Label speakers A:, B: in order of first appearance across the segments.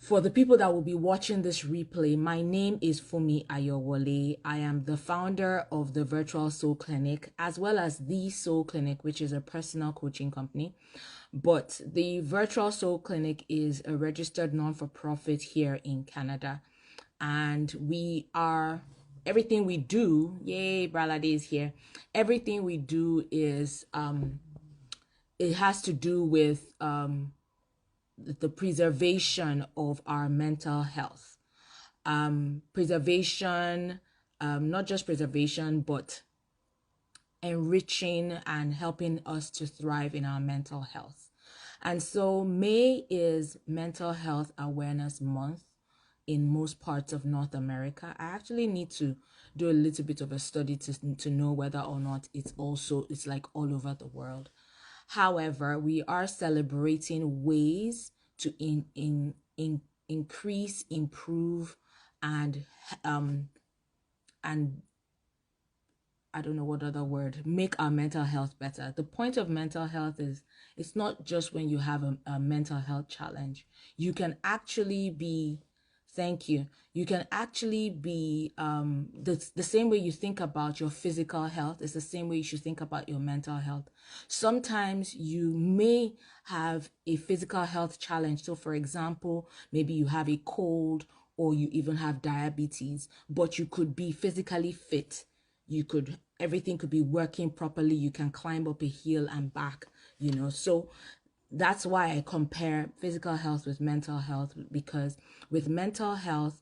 A: For the people that will be watching this replay, my name is Funmi Ayowole. I am the founder of the Virtual Soul Clinic, as well as the Soul Clinic, which is a personal coaching company. But the Virtual Soul Clinic is a registered non-for-profit here in Canada. And we are, everything we do, yay, Bralade is here. Everything we do is, it has to do with, the preservation of our mental health. Preservation, not just preservation, but enriching and helping us to thrive in our mental health. And so May is Mental Health Awareness Month in most parts of North America. I actually need to do a little bit of a study to know whether or not it's like all over the world. However, we are celebrating ways to increase, improve, and I don't know what other word, make our mental health better. The point of mental health is it's not just when you have a mental health challenge. You can actually be, thank you. You can actually be, the same way you think about your physical health is the same way you should think about your mental health. Sometimes you may have a physical health challenge. So for example, maybe you have a cold or you even have diabetes, but you could be physically fit. Everything could be working properly. You can climb up a hill and back, so that's why I compare physical health with mental health, because with mental health,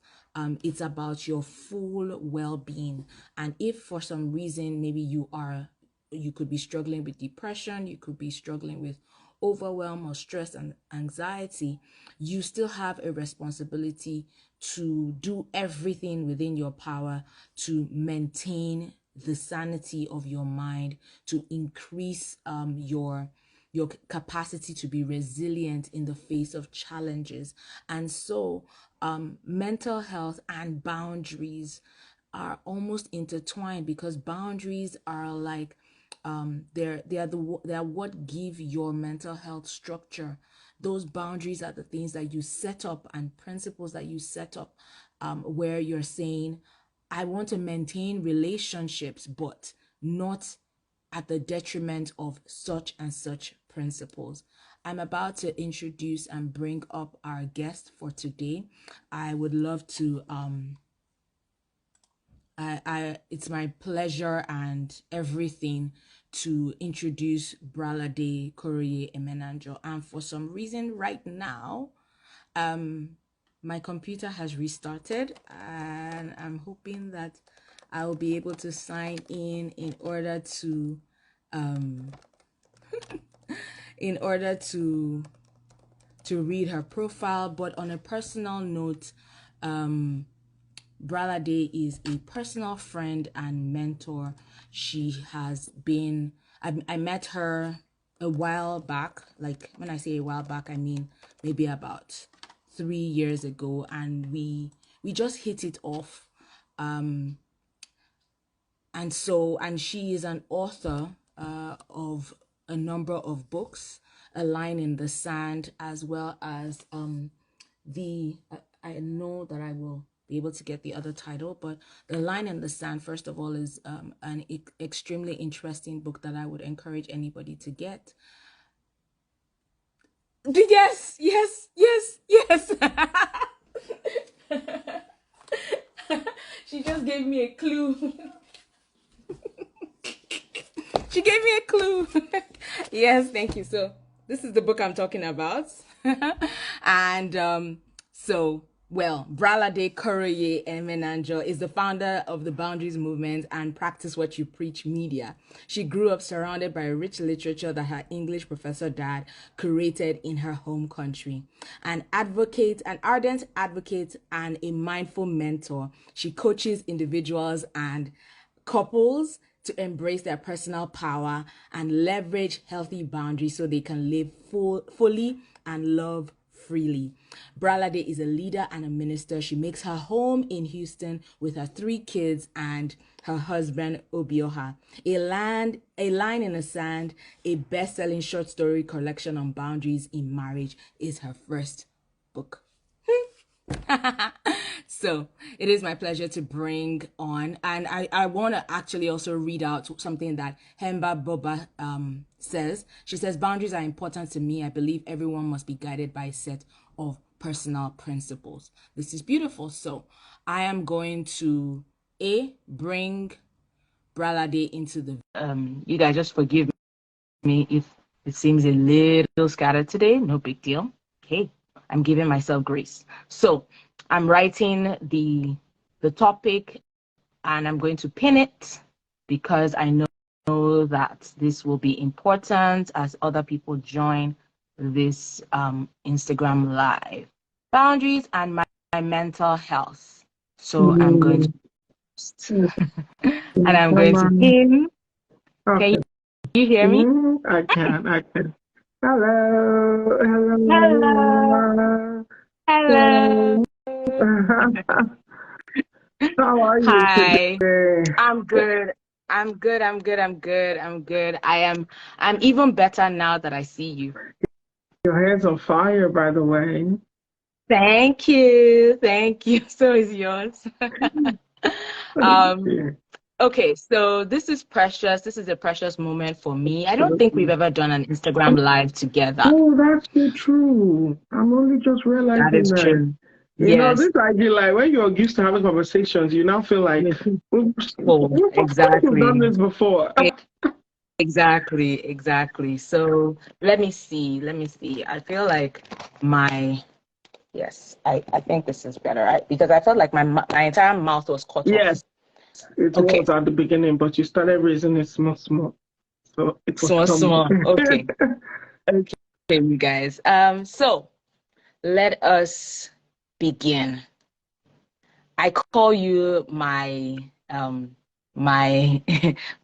A: it's about your full well-being. And if for some reason, maybe you could be struggling with depression, you could be struggling with overwhelm or stress and anxiety, you still have a responsibility to do everything within your power to maintain the sanity of your mind, to increase your capacity to be resilient in the face of challenges. And so mental health and boundaries are almost intertwined, because boundaries are like they're what give your mental health structure. Those boundaries are the things that you set up and principles that you set up, where you're saying, I want to maintain relationships, but not at the detriment of such and such principles. I'm about to introduce and bring up our guest for today. I would love to it's my pleasure and everything to introduce Bralade Koroye-Emenajo. And for some reason right now, my computer has restarted, and I'm hoping that I will be able to sign in order to in order to read her profile. But on a personal note, Bralade is a personal friend and mentor. She has been, I met her a while back. Like when I say a while back, I mean maybe about 3 years ago, and we just hit it off. And she is an author of a number of books, A Line in the Sand, as well as I know that I will be able to get the other title, but The Line in the Sand, first of all, is an extremely interesting book that I would encourage anybody to get. Yes, yes, yes, yes. She just gave me a clue. She gave me a clue. Yes, thank you. So this is the book I'm talking about. And Bralade Koroye-Emenajo is the founder of the Boundaries Movement and Practice What You Preach Media. She grew up surrounded by rich literature that her English professor dad curated in her home country. An ardent advocate, and a mindful mentor, she coaches individuals and couples to embrace their personal power and leverage healthy boundaries so they can live fully and love freely. Bralade is a leader and a minister. She makes her home in Houston with her 3 kids and her husband Obioha. A Line in the Sand, a best-selling short story collection on boundaries in marriage, is her first book. So it is my pleasure to bring on, and I want to actually also read out something that Hemba Boba says. She says, boundaries are important to me. I believe everyone must be guided by a set of personal principles. This is beautiful. So I am going to bring Bralade into the you guys just forgive me if it seems a little scattered today. No big deal. Okay. I'm giving myself grace. So I'm writing the topic and I'm going to pin it because I know that this will be important as other people join this Instagram live. Boundaries and my mental health. So I'm going to and I'm going to pin.
B: Okay.
A: Can you hear me?
B: I can. Hello.
A: Hello. Hello.
B: How are you
A: Hi.
B: today?
A: I'm good. I'm even better now that I see you.
B: Your hair's on fire, by the way.
A: Thank you. So is yours. Okay, so this is precious. This is a precious moment for me. I don't think we've ever done an Instagram live together.
B: Oh, that's so true. I'm only just realizing
A: That is
B: that.
A: true.
B: You know,
A: Yes.
B: this idea, like when you're used to having conversations, you now feel like,
A: Oh,
B: we've done
A: exactly.
B: this before.
A: Exactly. So let me see. I feel like yes, I think this is better, right? Because I felt like my entire mouth was cut off.
B: Yes, it
A: Okay.
B: was at the beginning, but you started raising it small. So it was
A: Small. Okay. Okay, you guys. So let us begin. I call you my my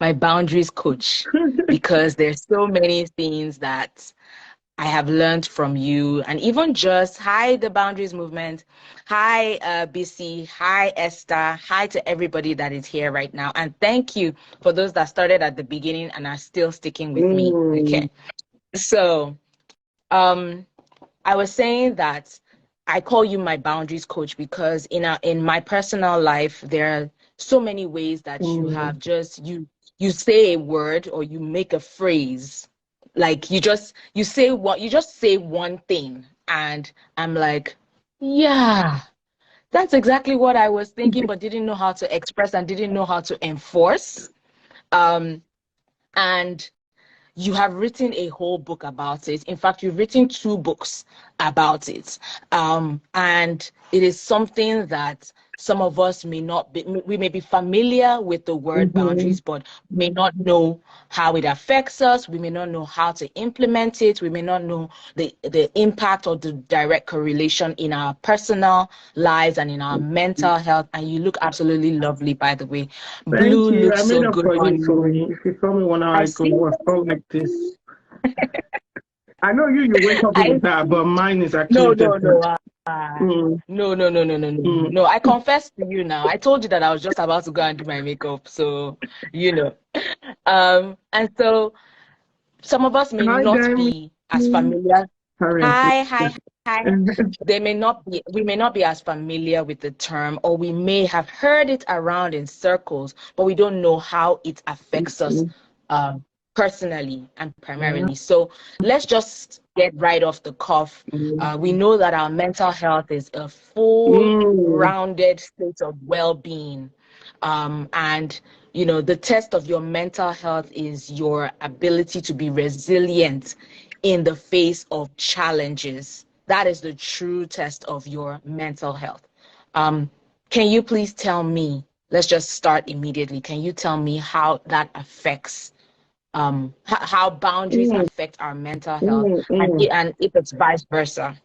A: my boundaries coach because there's so many things that I have learned from you, and even just hi the boundaries movement, hi BC, hi Esther, hi to everybody that is here right now, and thank you for those that started at the beginning and are still sticking with me. Okay, so I was saying that I call you my boundaries coach because in my personal life there are so many ways that you have just you say a word or you make a phrase, like you just say one thing and I'm like, yeah, that's exactly what I was thinking but didn't know how to express and didn't know how to enforce. And you have written a whole book about it. In fact, you've written 2 books about it. And it is something that some of us may not be, we may be familiar with the word boundaries, but may not know how it affects us. We may not know how to implement it. We may not know the impact or the direct correlation in our personal lives and in our mental health. And you look absolutely lovely, by the way.
B: Thank
A: Blue
B: you.
A: looks
B: I made
A: so
B: up
A: good
B: for
A: on
B: you,
A: you.
B: If you saw me 1 hour
A: I
B: ago,
A: see.
B: it was all like this. I know you wake up with that, but mine is actually
A: No,
B: different. Mm.
A: No. I confess to you now. I told you that I was just about to go and do my makeup, so you know. And so some of us may
B: Hi,
A: not
B: Dami.
A: be as familiar.
B: Sorry.
A: Hi. We may not be as familiar with the term, or we may have heard it around in circles, but we don't know how it affects us personally and primarily. So let's just get right off the cuff. We know that our mental health is a full rounded state of well-being. And the test of your mental health is your ability to be resilient in the face of challenges. That is the true test of your mental health. Can you please tell me, let's just start immediately. Can you tell me how that affects how boundaries affect our mental health and if it's vice versa?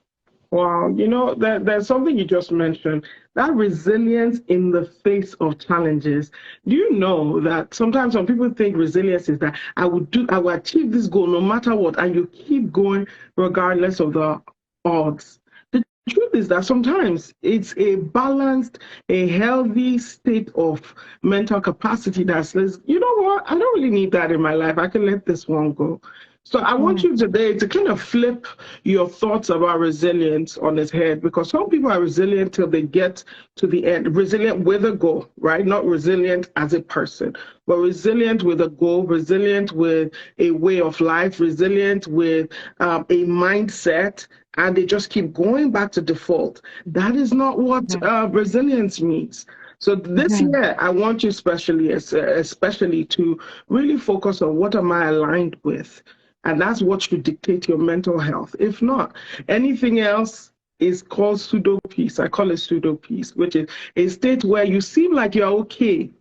B: Wow, there's something you just mentioned, that resilience in the face of challenges. Do you know that sometimes when people think resilience is that I will achieve this goal no matter what, and you keep going regardless of the odds. The truth is that sometimes it's a balanced, a healthy state of mental capacity that says, you know what, I don't really need that in my life. I can let this one go. So I want you today to kind of flip your thoughts about resilience on its head, because some people are resilient till they get to the end, resilient with a goal, right? Not resilient as a person, but resilient with a goal, resilient with a way of life, resilient with a mindset, and they just keep going back to default. That is not what resilience means. So this year, I want you especially to really focus on what am I aligned with? And that's what should dictate your mental health. If not, anything else is called pseudo peace. I call it pseudo peace, which is a state where you seem like you're okay.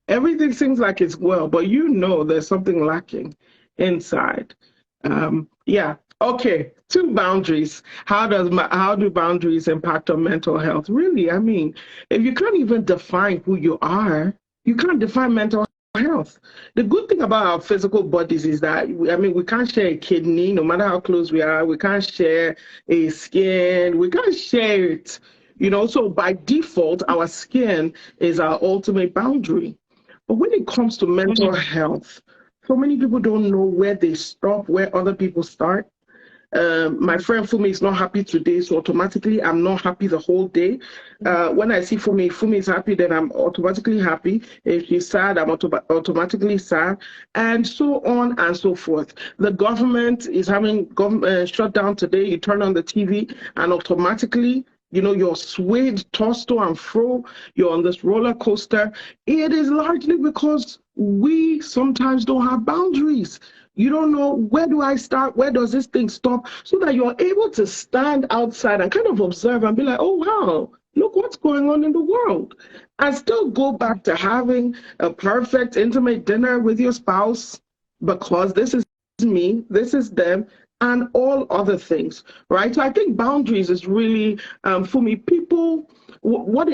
B: Everything seems like it's well, but you know there's something lacking inside. Yeah. Okay. 2 boundaries. How do boundaries impact on mental health? Really, I mean, if you can't even define who you are, you can't define mental health. The good thing about our physical bodies is that we can't share a kidney, no matter how close we are. We can't share a skin. We can't share it. So by default, our skin is our ultimate boundary. But when it comes to mental health, so many people don't know where they stop, where other people start. My friend Funmi is not happy today, so automatically I'm not happy the whole day. When I see Funmi is happy, then I'm automatically happy. If she's sad, I'm automatically sad, and so on and so forth. The government is having shutdown today. You turn on the TV, and automatically, you're swayed, tossed to and fro. You're on this roller coaster. It is largely because we sometimes don't have boundaries. You don't know, where do I start? Where does this thing stop? So that you're able to stand outside and kind of observe and be like, oh, wow, look what's going on in the world. And still go back to having a perfect, intimate dinner with your spouse, because this is me, this is them, and all other things, right? So I think boundaries is really, for me, people,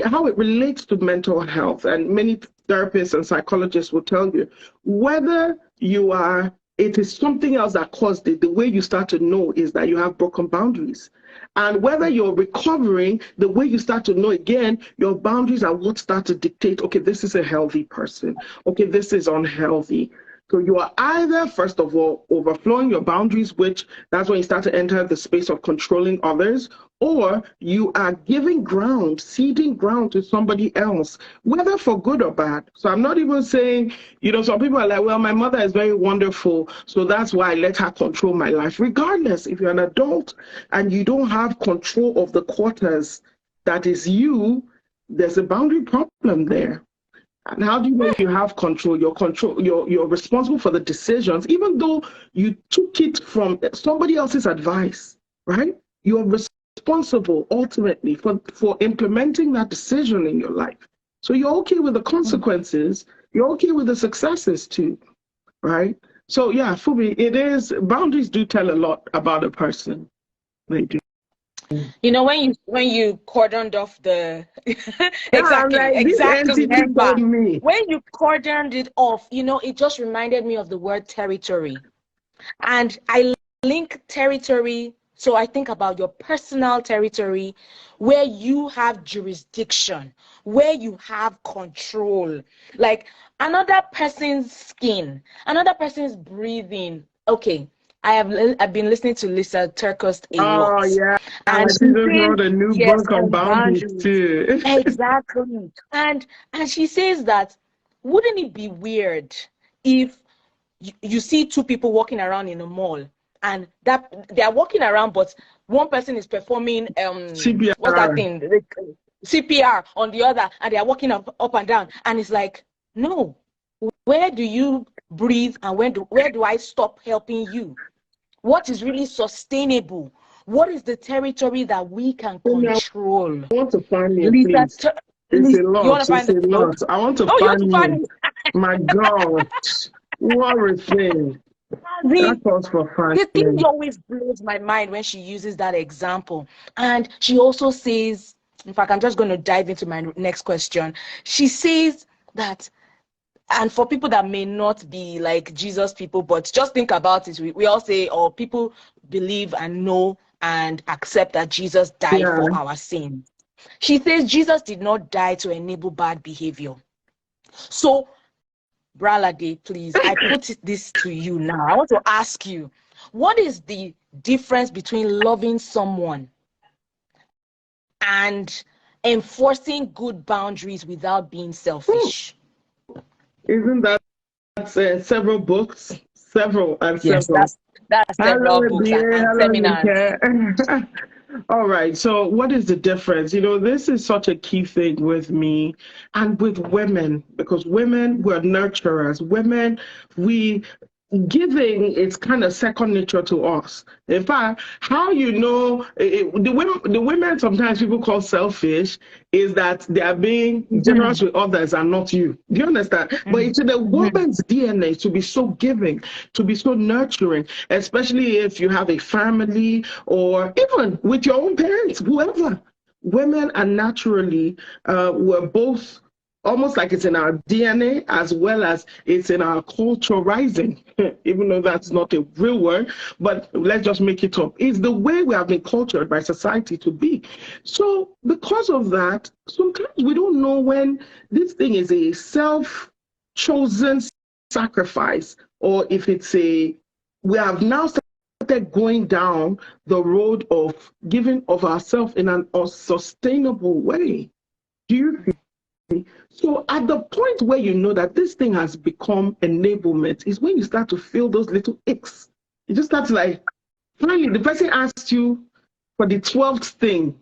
B: how it relates to mental health. And many therapists and psychologists will tell you, whether you are, it is something else that caused it. The way you start to know is that you have broken boundaries. And whether you're recovering, the way you start to know, again, your boundaries are what start to dictate, okay, this is a healthy person. Okay, this is unhealthy. So you are either, first of all, overflowing your boundaries, which that's when you start to enter the space of controlling others, or you are giving ground, ceding ground to somebody else, whether for good or bad. So I'm not even saying, some people are like, well, my mother is very wonderful, so that's why I let her control my life. Regardless, if you're an adult and you don't have control of the quarters that is you, there's a boundary problem there. And how do you know you have control? You're responsible for the decisions, even though you took it from somebody else's advice, right? You're responsible ultimately for implementing that decision in your life. So you're okay with the consequences, you're okay with the successes too, right? So yeah, for me, boundaries do tell a lot about a person. They do.
A: When you cordoned off the
B: exactly
A: remember when you cordoned it off, it just reminded me of the word territory, and I link territory. So I think about your personal territory, where you have jurisdiction, where you have control, like another person's skin, another person's breathing. Okay, I've been listening to Lisa Turkos a lot.
B: Oh yeah,
A: and
B: she just wrote a new book on boundaries too.
A: Exactly. And she says that, wouldn't it be weird if you see 2 people walking around in a mall, and that they are walking around, but one person is performing
B: CPR.
A: what's that thing, CPR on the other, and they are walking up and down, and it's like, no, where do you breathe, and where do I stop helping you? What is really sustainable? What is the territory that we can control?
B: I want to find me
A: Lisa,
B: please. It's a lot.
A: you want to find
B: It's a lot. I want to find me. My God, what a thing. That calls for fun.
A: The thing always blows my mind when she uses that example. And she also says, in fact, I'm just going to dive into my next question. She says that, and for people that may not be like Jesus people, but just think about it. We all say, or people believe and know and accept that Jesus died for our sins. She says Jesus did not die to enable bad behavior. So, Bralade, please, I put this to you now. I want to ask you, What is the difference between loving someone and enforcing good boundaries without being selfish?
B: Isn't that several books? Several and
A: Yes,
B: several.
A: that's several
B: Hello,
A: books
B: dear.
A: and
B: Hello,
A: seminars.
B: Nika. All right. So, what is the difference? This is such a key thing with me and with women, because women, we're nurturers. Women, we giving is kind of second nature to us. In fact, how the women sometimes people call selfish is that they are being generous with others and not you. Do you understand? But it's in the woman's DNA to be so giving, to be so nurturing, especially if you have a family or even with your own parents, whoever. Women are naturally, we're both almost like it's in our DNA as well as it's in our culture rising, even though that's not a real word, but let's just make it up. It's the way we have been cultured by society to be. So because of that, sometimes we don't know when this thing is a self-chosen sacrifice or if we have now started going down the road of giving of ourselves in an unsustainable way. Do you so at the point where you know that this thing has become enablement is when you start to feel those little aches. You just start to like, finally, the person asked you for the 12th thing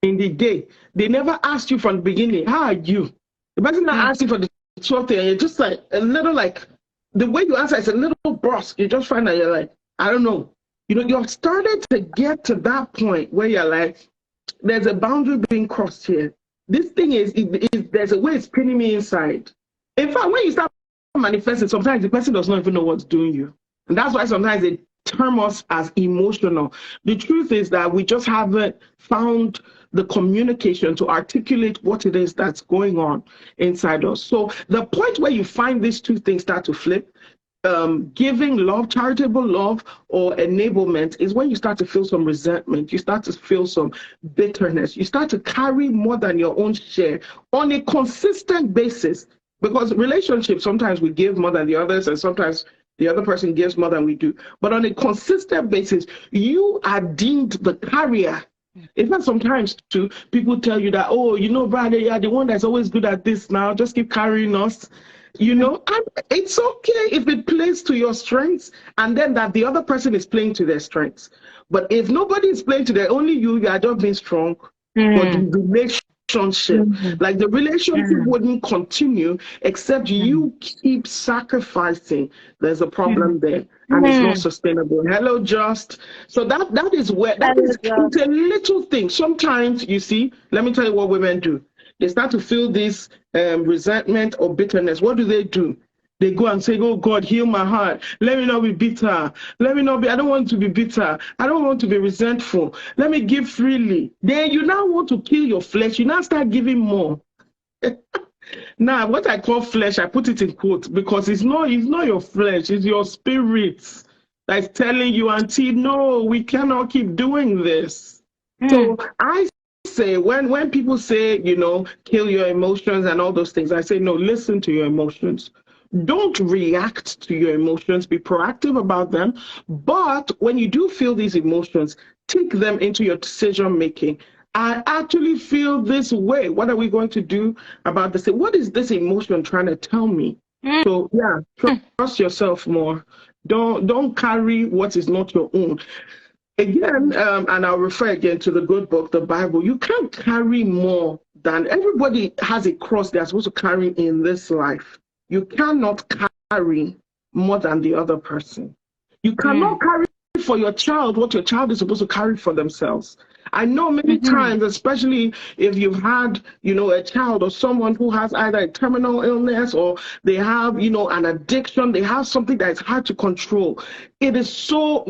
B: in the day. They never asked you from the beginning, how are you? The person not asking for the 12th thing, and you're just like, a little like, the way you answer is a little brusque. You just find that you're like, I don't know. You're starting to get to that point where you're like, there's a boundary being crossed here. This thing there's a way it's pinning me inside. In fact, when you start manifesting, sometimes the person does not even know what's doing you. And that's why sometimes they term us as emotional. The truth is that we just haven't found the communication to articulate what it is that's going on inside us. So the point where you find these two things start to flip, giving love, charitable love, or enablement is when you start to feel some resentment, you start to feel some bitterness, you start to carry more than your own share on a consistent basis. Because relationships, sometimes we give more than the others, and sometimes the other person gives more than we do. But on a consistent basis, you are deemed the carrier. In fact, sometimes too, people tell you that, oh, brother, you're the one that's always good at this now, just keep carrying us. And it's okay if it plays to your strengths and then that the other person is playing to their strengths. But if nobody is playing to their, only you are just being strong, but the relationship, like the relationship wouldn't continue except you keep sacrificing. There's a problem there and it's not sustainable. Hello, Just. So that is where, it's a little thing. Sometimes, you see, let me tell you what women do. They start to feel this resentment or bitterness. What do? They go and say, oh God, heal my heart. Let me not be bitter. I don't want to be bitter. I don't want to be resentful. Let me give freely. Then you now want to kill your flesh. You now start giving more. Now, what I call flesh, I put it in quotes because it's not your flesh, it's your spirit that's telling you, Auntie, no, we cannot keep doing this. So I say when people say, kill your emotions and all those things, I say, no, listen to your emotions. Don't react to your emotions, be proactive about them. But when you do feel these emotions, take them into your decision making. I actually feel this way. What are we going to do about this? What is this emotion trying to tell me? So yeah, trust yourself more. Don't carry what is not your own. Again, and I'll refer again to the good book, the Bible. You can't carry more than everybody has a cross they're supposed to carry in this life. You cannot carry more than the other person. You cannot carry for your child what your child is supposed to carry for themselves. I know many times, especially if you've had, a child or someone who has either a terminal illness or they have, an addiction, they have something that is hard to control. It is so,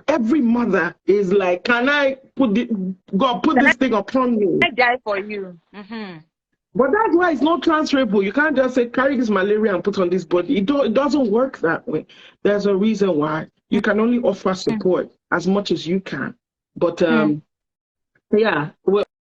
B: every mother is like, can I put this thing upon me?
A: I die for you.
B: But that's why it's not transferable. You can't just say, carry this malaria and put on this body. It doesn't work that way. There's a reason why. You can only offer support as much as you can. But yeah,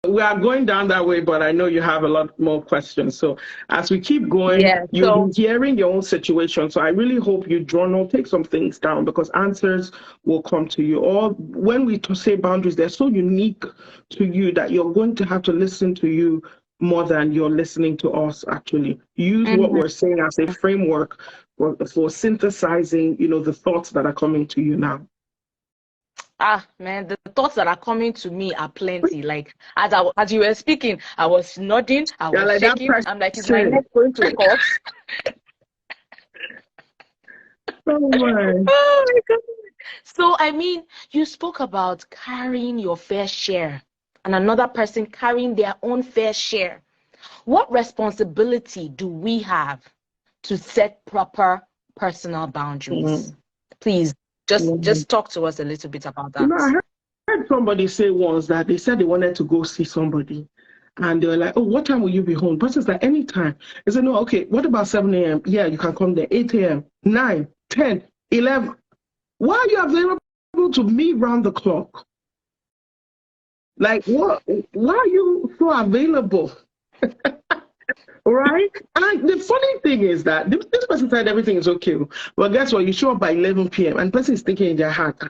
B: we are going down that way, but I know you have a lot more questions. So as we keep going,
A: Yeah.
B: you'll be hearing your own situation. So I really hope you journal, take some things down, because answers will come to you. Or when we say boundaries, they're so unique to you that you're going to have to listen to you more than you're listening to us. Actually, use what we're saying as a framework for synthesizing, the thoughts that are coming to you now.
A: Man, the thoughts that are coming to me are plenty. Like as you were speaking, I was nodding, I was
B: like
A: shaking. I'm like, is my neck going to collapse?
B: Oh my.
A: Oh my God. So I mean, you spoke about carrying your fair share and another person carrying their own fair share. What responsibility do we have to set proper personal boundaries? Please, just talk to us a little bit about that.
B: I heard somebody say once that they said they wanted to go see somebody. And they were like, oh, what time will you be home? The person's like, anytime. They said, no, okay, what about 7 a.m.? Yeah, you can come there. 8 a.m., 9, 10, 11. Why are you available to me round the clock? Like, what? Why are you so available? Right? And the funny thing is that this person said everything is okay. But guess what? You show up by 11 p.m. and the person is thinking in their heart,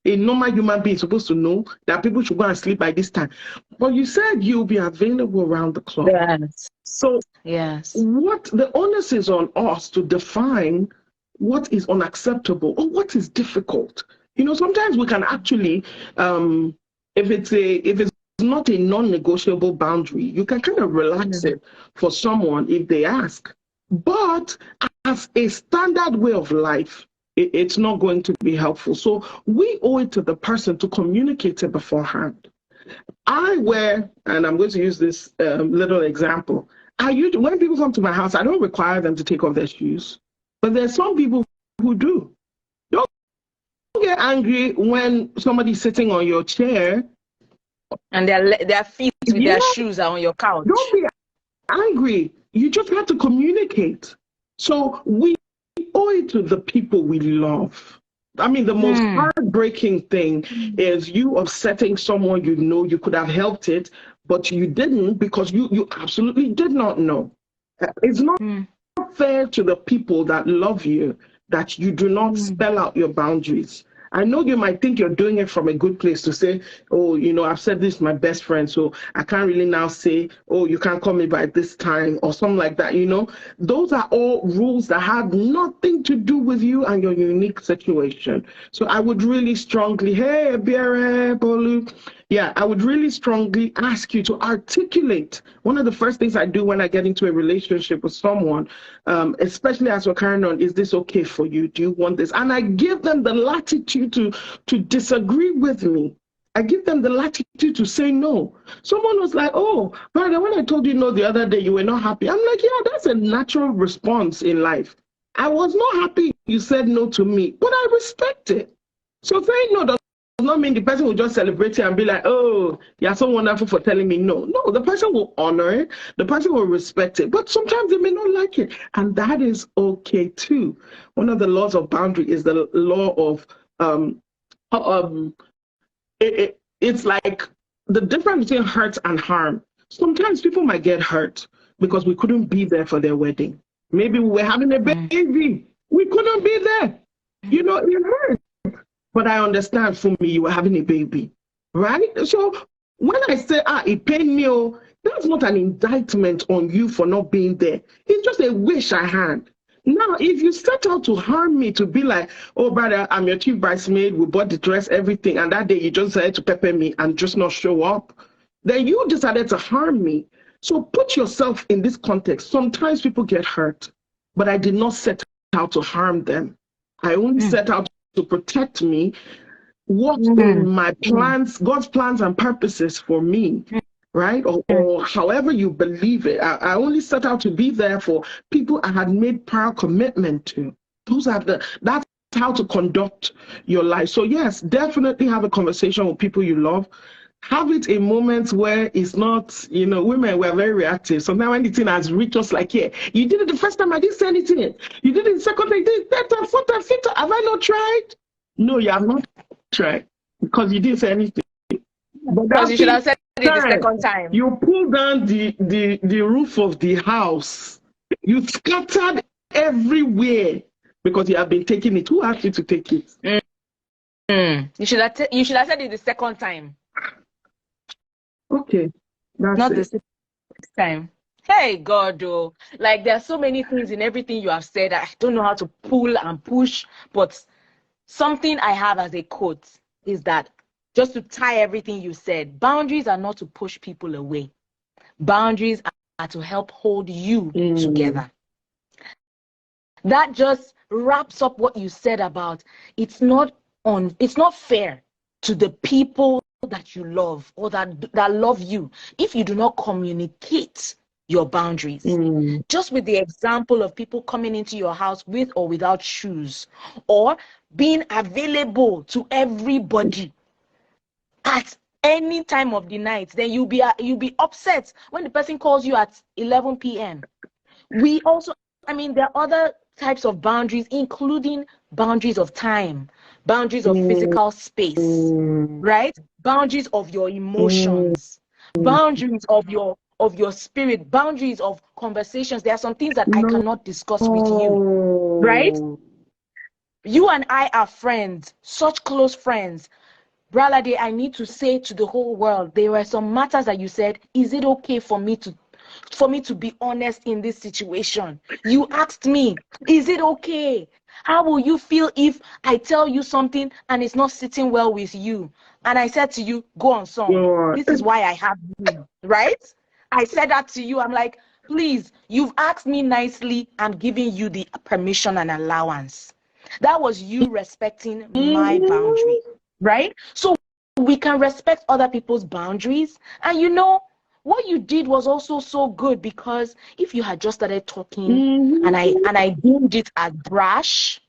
B: a normal human being is supposed to know that people should go and sleep by this time. But you said you'll be available around the clock.
A: Yes.
B: So
A: yes,
B: what the onus is on us to define what is unacceptable or what is difficult. Sometimes we can actually, if it's not a non-negotiable boundary, you can kind of relax it for someone if they ask. But as a standard way of life, it's not going to be helpful. So we owe it to the person to communicate it beforehand. And I'm going to use this little example. When people come to my house, I don't require them to take off their shoes. But there's some people who do. Don't get angry when somebody's sitting on your chair
A: and their feet with their shoes are on your couch.
B: Don't be angry. You just have to communicate. So we owe it to the people we love. I mean, the most heartbreaking thing is you upsetting someone you could have helped it, but you didn't because you absolutely did not know. It's not fair to the people that love you that you do not spell out your boundaries. I know you might think you're doing it from a good place to say, oh, I've said this to my best friend, so I can't really now say, oh, you can't call me by this time or something like that, Those are all rules that have nothing to do with you and your unique situation. So I would really strongly, I would really strongly ask you to articulate. One of the first things I do when I get into a relationship with someone, especially as we're carrying on, is this okay for you? Do you want this? And I give them the latitude to disagree with me. I give them the latitude to say no. Someone was like, oh, brother, when I told you no the other day, you were not happy. I'm like, yeah, that's a natural response in life. I was not happy you said no to me, but I respect it. So saying no does not mean the person will just celebrate it and be like, oh, you're so wonderful for telling me no. No, the person will honor it. The person will respect it. But sometimes they may not like it. And that is okay too. One of the laws of boundary is the law of it's like the difference between hurt and harm. Sometimes people might get hurt because we couldn't be there for their wedding. Maybe we were having a baby. We couldn't be there. It hurt. But I understand, for me, you were having a baby, right? So when I say, it pained me, that's not an indictment on you for not being there. It's just a wish I had. Now, if you set out to harm me, to be like, oh, brother, I'm your chief bridesmaid, we bought the dress, everything, and that day you just decided to pepper me and just not show up, then you decided to harm me. So put yourself in this context. Sometimes people get hurt, but I did not set out to harm them. I only set out to protect me, what in my plans, God's plans and purposes for me, right? Or however you believe it. I only set out to be there for people I had made prior commitment to. That's how to conduct your life. So yes, definitely have a conversation with people you love. Have it in moments where it's not, women were very reactive. So now anything has reached us like, yeah, you did it the first time, I didn't say anything. You did it the second time, you did it third time, fourth time, fifth time. Have I not tried? No, you have not tried because you didn't say anything.
A: But because you should have said said it the second time.
B: You pulled down the roof of the house. You scattered everywhere because you have been taking it. Who asked you to take it?
A: You should have said it the second time.
B: Okay, that's
A: not
B: it.
A: the sixth time. Hey God, oh, like there are so many things in everything you have said. I don't know how to pull and push, but something I have as a quote is that just to tie everything you said, boundaries are not to push people away. Boundaries are to help hold you together. That just wraps up what you said about it's not fair to the people that you love or that love you if you do not communicate your boundaries. Just with the example of people coming into your house with or without shoes, or being available to everybody at any time of the night, then you'll be upset when the person calls you at 11 p.m. We also, there are other types of boundaries, including boundaries of time, boundaries of physical space, right? Boundaries of your emotions, boundaries of your spirit, boundaries of conversations. There are some things that I cannot discuss with you, right? You and I are friends, such close friends. Bralade, I need to say to the whole world, there were some matters that you said, is it okay for me to be honest in this situation? You asked me, is it okay? How will you feel if I tell you something and it's not sitting well with you? And I said to you, go on song. This is why I have you, right? I said that to you. I'm like, please, you've asked me nicely. I'm giving you the permission and allowance. That was you respecting my boundary, right? So we can respect other people's boundaries. And what you did was also so good, because if you had just started talking and I deemed it as brash,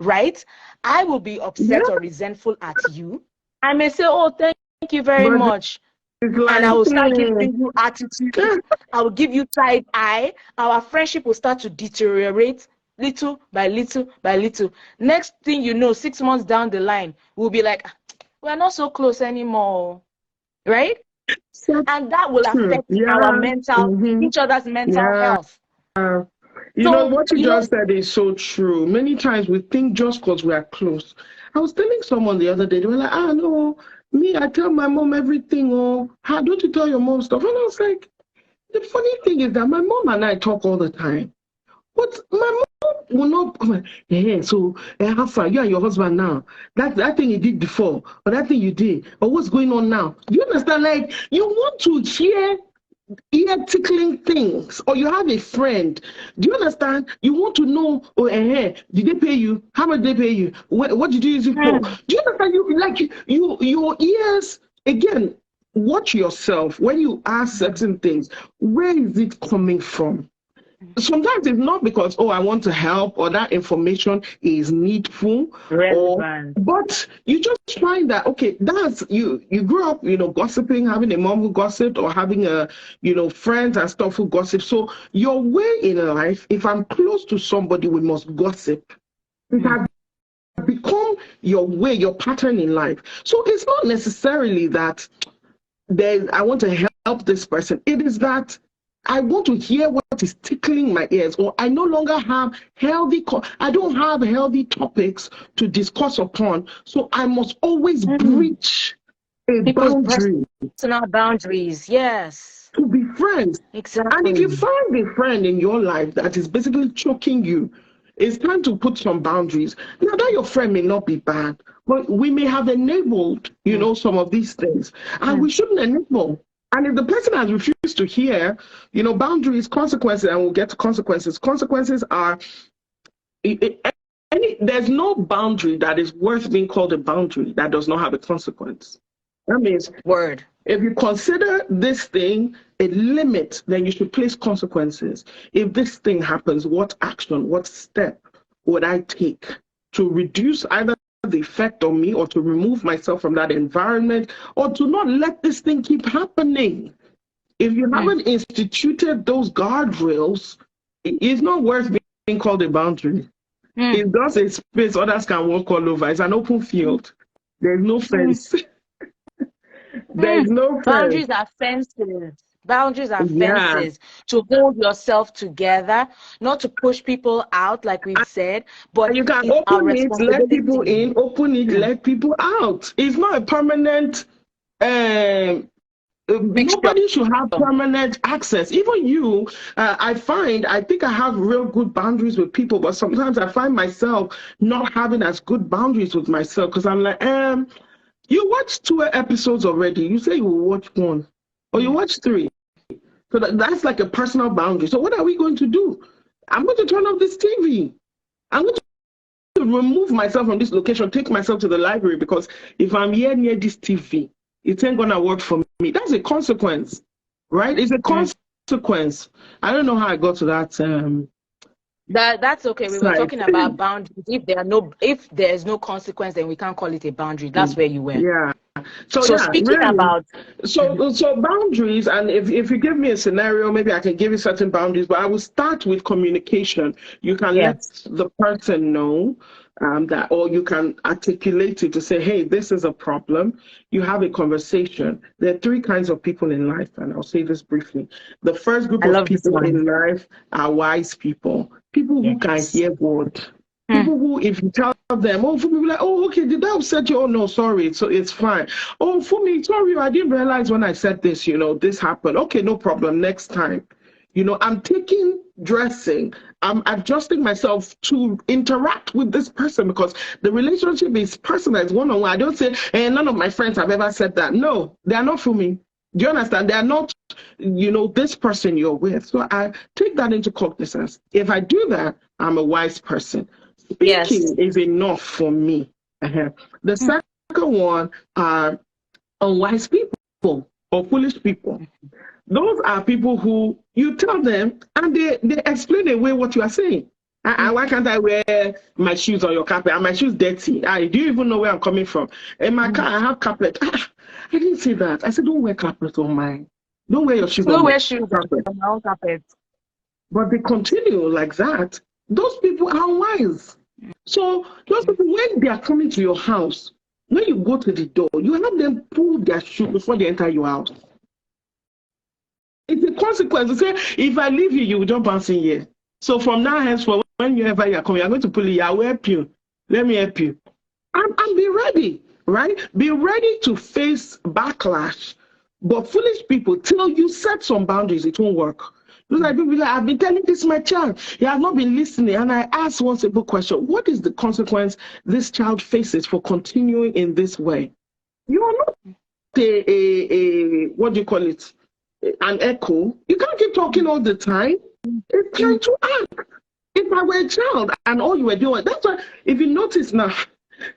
A: right, I will be upset or resentful at you. I may say, oh, thank you very much. And I will start giving you attitude. I will give you side eye. Our friendship will start to deteriorate little by little by little. Next thing you know, 6 months down the line, we'll be like, we're not so close anymore, right? And that will affect our each other's mental health.
B: What you just said is so true. Many times we think just because we are close. I was telling someone the other day, they were like, no, me, I tell my mom everything. Oh, how don't you tell your mom stuff? And I was like, the funny thing is that my mom and I talk all the time. But my mom will not come. So how far you and your husband now? That thing you did before, or that thing you did, or what's going on now? Do you understand? Like, you want to hear ear-tickling things, or you have a friend. Do you understand? You want to know, did they pay you? How much did they pay you? What did you use it for? Do you understand? Your ears, again, watch yourself when you ask certain things. Where is it coming from? Sometimes it's not because, I want to help, or that information is needful, but you just find that, okay, that's you grew up, gossiping, having a mom who gossiped, or having friends and stuff who gossip. So your way in life, if I'm close to somebody, we must gossip. It has become your way, your pattern in life. So it's not necessarily that I want to help this person. It is that I want to hear what is tickling my ears, or I no longer have I don't have healthy topics to discuss upon. So I must always breach a boundary.
A: Personal boundaries, yes.
B: To be friends.
A: Exactly.
B: And if you find a friend in your life that is basically choking you, it's time to put some boundaries. Now, that your friend may not be bad, but we may have enabled, some of these things. And we shouldn't enable. And if the person has refused to hear, boundaries, consequences, and we'll get to consequences. Consequences are, there's no boundary that is worth being called a boundary that does not have a consequence. That means, if you consider this thing a limit, then you should place consequences. If this thing happens, what action, what step would I take to reduce either the effect on me, or to remove myself from that environment, or to not let this thing keep happening? If you haven't instituted those guardrails, it's not worth being called a boundary. It's just a space others can walk all over. It's an open field. There's no fence. There's no fence.
A: Boundaries are fences. Boundaries are
B: Yeah.
A: fences to hold yourself together, not to push people out, like we've said, but
B: And you can
A: it's our
B: open it, let people
A: responsibility.
B: in, open it,
A: Mm.
B: let people out. It's not a permanent
A: Fixture.
B: nobody should have permanent access. Even you, I think I have real good boundaries with people, but sometimes I find myself not having as good boundaries with myself because I'm like, you watched 2 episodes already. You say you will watch one, or you watch 3. So that's like a personal boundary. So what are we going to do? I'm going to turn off this TV. I'm going to remove myself from this location, take myself to the library, because if I'm here near this TV, it ain't gonna work for me. That's a consequence, right? It's a consequence. I don't know how I got to that
A: That's okay. We were
B: side.
A: talking about boundaries. If there's no consequence, then we can't call it a boundary. That's where you were.
B: Yeah. So
A: So
B: yeah,
A: speaking
B: really.
A: about
B: So boundaries, and if you give me a scenario, maybe I can give you certain boundaries, but I will start with communication. You can let
A: yes,
B: the person know that, or you can articulate it to say, hey, this is a problem. You have a conversation. There are 3 kinds of people in life, and I'll say this briefly. The first group
A: I
B: of
A: love this
B: people
A: one.
B: in life are wise people who can
A: Yes.
B: hear word.
A: Hmm.
B: People who, if you tell them, oh, Fumi, like, oh, okay, did that upset you? Oh, no, sorry, so it's fine. Oh, Fumi, sorry, I didn't realize when I said this, this happened. Okay, no problem, next time. I'm taking dressing, I'm adjusting myself to interact with this person because the relationship is personal, it's one-on-one. I don't say, none of my friends have ever said that. No, they are not Fumi. Do you understand? They are not, this person you're with. So I take that into cognizance. If I do that, I'm a wise person.
A: Yes.
B: Speaking is enough for me. The second one are unwise people or foolish people. Those are people who you tell them and they explain away what you are saying. Why can't I wear my shoes on your carpet? Are my shoes dirty? Do you even know where I'm coming from? In my car, I have carpet. I didn't say that. I said, don't wear carpet on mine. Don't wear your shoes on
A: No
B: my
A: wear shoes
B: carpet.
A: on my own carpet.
B: But they continue like that. Those people are unwise. So those people, when they are coming to your house, when you go to the door, you have them pull their shoe before they enter your house. It's a consequence. You say, if I leave you, you will jump bounce in here. So from now henceforth, whenever you are coming, you're going to pull it. I will help you. Let me help you. And be ready, right? Be ready to face backlash. But foolish people, till you set some boundaries, it won't work. Because I be like, I've been telling this my child. He has not been listening. And I asked one simple question. What is the consequence this child faces for continuing in this way? You are not what do you call it? An echo. You can't keep talking all the time. It's time to act. If I were a child and all you were doing, that's why, if you notice now,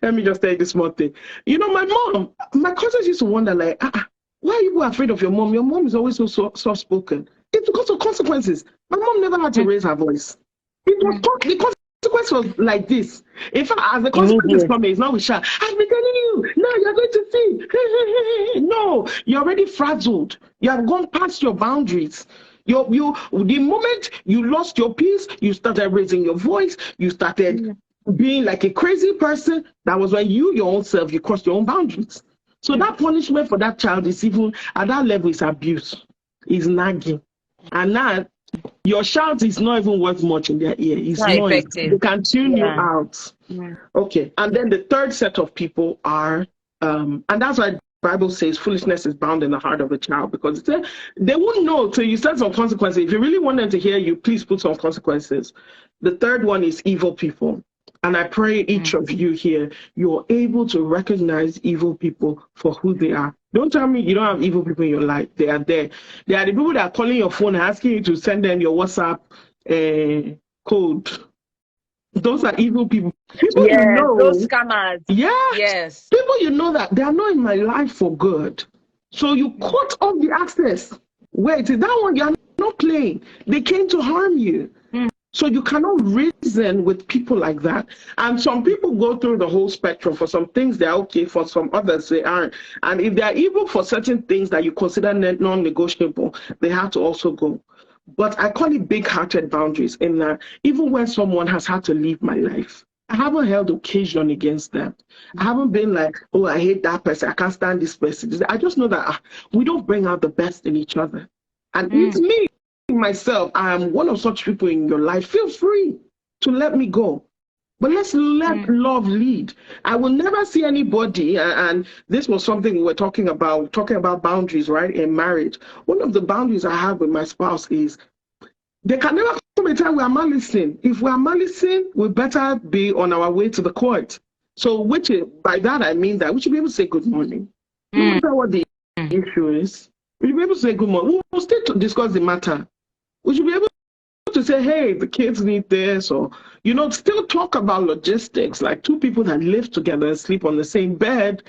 B: let me just tell you this small thing. My cousins used to wonder, like, why are you afraid of your mom? Your mom is always so soft spoken. It's because of consequences. My mom never had to raise her voice. It was the consequence was like this. In fact, as the consequence is
A: Immediate.
B: coming, it's not with shout. I've been telling you, now you're going to see. No, you're already frazzled. You have gone past your boundaries. The moment you lost your peace, you started raising your voice, you started being like a crazy person. That was when your own self, you crossed your own boundaries. So that punishment for that child is even at that level is abuse, is nagging. And now your shout is not even worth much in their ear. It's
A: Not
B: noise. They
A: effective.
B: can tune you
A: Yeah.
B: out. Okay. And then the third set of people are, and that's why the Bible says foolishness is bound in the heart of a child, because they won't know till you set some consequences. If you really want them to hear you, please put some consequences. The third one is evil people. And I pray each of you here, you're able to recognize evil people for who they are. Don't tell me you don't have evil people in your life. They are there. They are the people that are calling your phone and asking you to send them your WhatsApp code. Those are evil people. People you
A: Yes, those
B: know.
A: scammers.
B: Yes.
A: Yes.
B: People you know that they are not in my life for good. So you cut off the access. Wait, that one you are not playing. They came to harm you. So you cannot reason with people like that. And some people go through the whole spectrum. For some things, they're okay. For some others, they aren't. And if they're evil for certain things that you consider non-negotiable, they have to also go. But I call it big-hearted boundaries in that even when someone has had to leave my life, I haven't held occasion against them. I haven't been like, oh, I hate that person. I can't stand this person. I just know that we don't bring out the best in each other. And if me, myself, I am one of such people in your life, feel free to let me go. But let's let love lead. I will never see anybody, and this was something we were talking about boundaries, right, in marriage. One of the boundaries I have with my spouse is there can never come a time we are malicing. If we are malicing, we better be on our way to the court. So, by that I mean that we should be able to say good morning, no matter what the issue is. We should be able to say good morning. We'll still discuss the matter. We should be able to say, hey, the kids need this, or, still talk about logistics, like two people that live together and sleep on the same bed,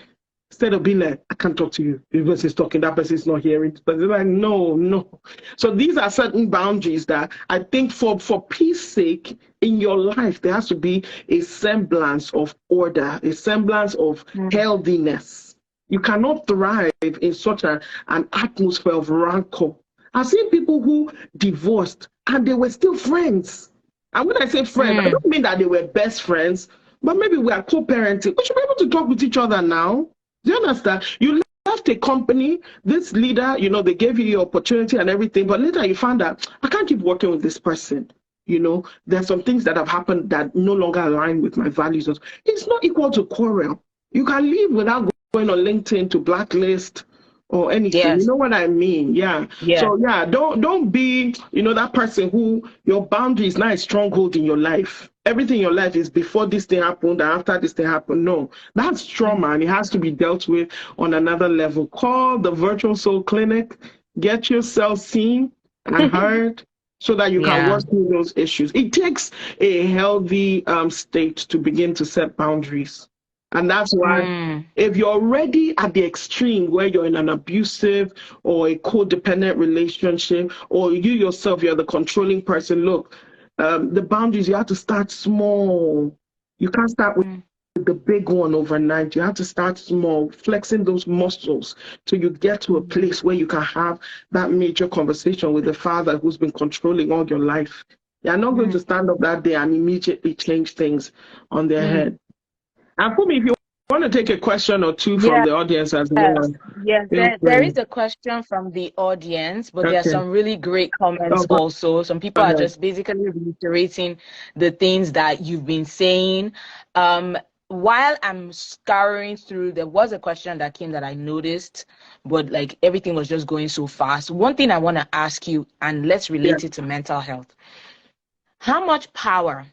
B: instead of being like, I can't talk to you. This person is talking, that person is not hearing. But they're like, no, no. So these are certain boundaries that I think for peace sake in your life, there has to be a semblance of order, a semblance of healthiness. You cannot thrive in such an atmosphere of rancor. I've seen people who divorced and they were still friends. And when I say friends, I don't mean that they were best friends, but maybe we are co-parenting. We should be able to talk with each other now. Do you understand? You left a company, this leader, they gave you your opportunity and everything, but later you found out, I can't keep working with this person. There's some things that have happened that no longer align with my values. It's not equal to quarrel. You can leave without going on LinkedIn to blacklist or anything.
A: Yes.
B: You know what I mean? Yeah. So yeah, don't be, that person who your boundary is not a stronghold in your life. Everything in your life is before this thing happened and after this thing happened. No, that's trauma and it has to be dealt with on another level. Call the Virtual Soul Clinic, get yourself seen and heard so that you can work through those issues. It takes a healthy state to begin to set boundaries. And that's why if you're already at the extreme where you're in an abusive or a codependent relationship, or you yourself, you're the controlling person, look, the boundaries, you have to start small. You can't start with the big one overnight. You have to start small, flexing those muscles till you get to a place where you can have that major conversation with the father who's been controlling all your life. You're not going to stand up that day and immediately change things on their head. And Funmi, if you want to take a question or two from the audience as well.
A: Yes, there is a question from the audience, but there are some really great comments also. Some people are just basically reiterating the things that you've been saying. While I'm scouring through, there was a question that came that I noticed, but like everything was just going so fast. One thing I want to ask you, and let's relate it to mental health. How much power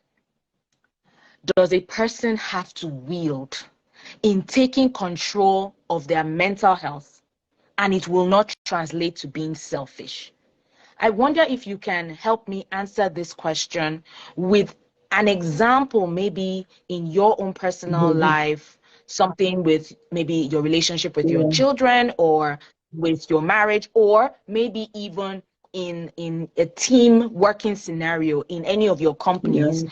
A: does a person have to wield in taking control of their mental health, and it will not translate to being selfish? I wonder if you can help me answer this question with an example, maybe in your own personal life, something with maybe your relationship with your children or with your marriage, or maybe even in a team working scenario in any of your companies.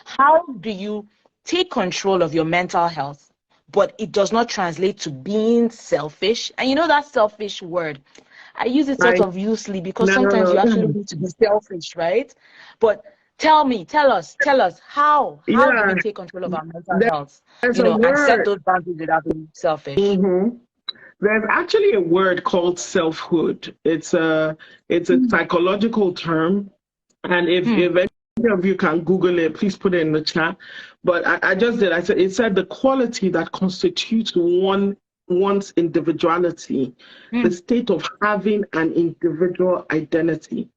A: How do you take control of your mental health, but it does not translate to being selfish? And that selfish word, I use it sort of loosely because sometimes you actually need to be selfish, right? But tell us, how do we take control of our mental health, and set those boundaries without being selfish?
B: There's actually a word called selfhood. It's a psychological term, and if any of you can Google it, please put it in the chat. But I just did. It said the quality that constitutes one's individuality, the state of having an individual identity.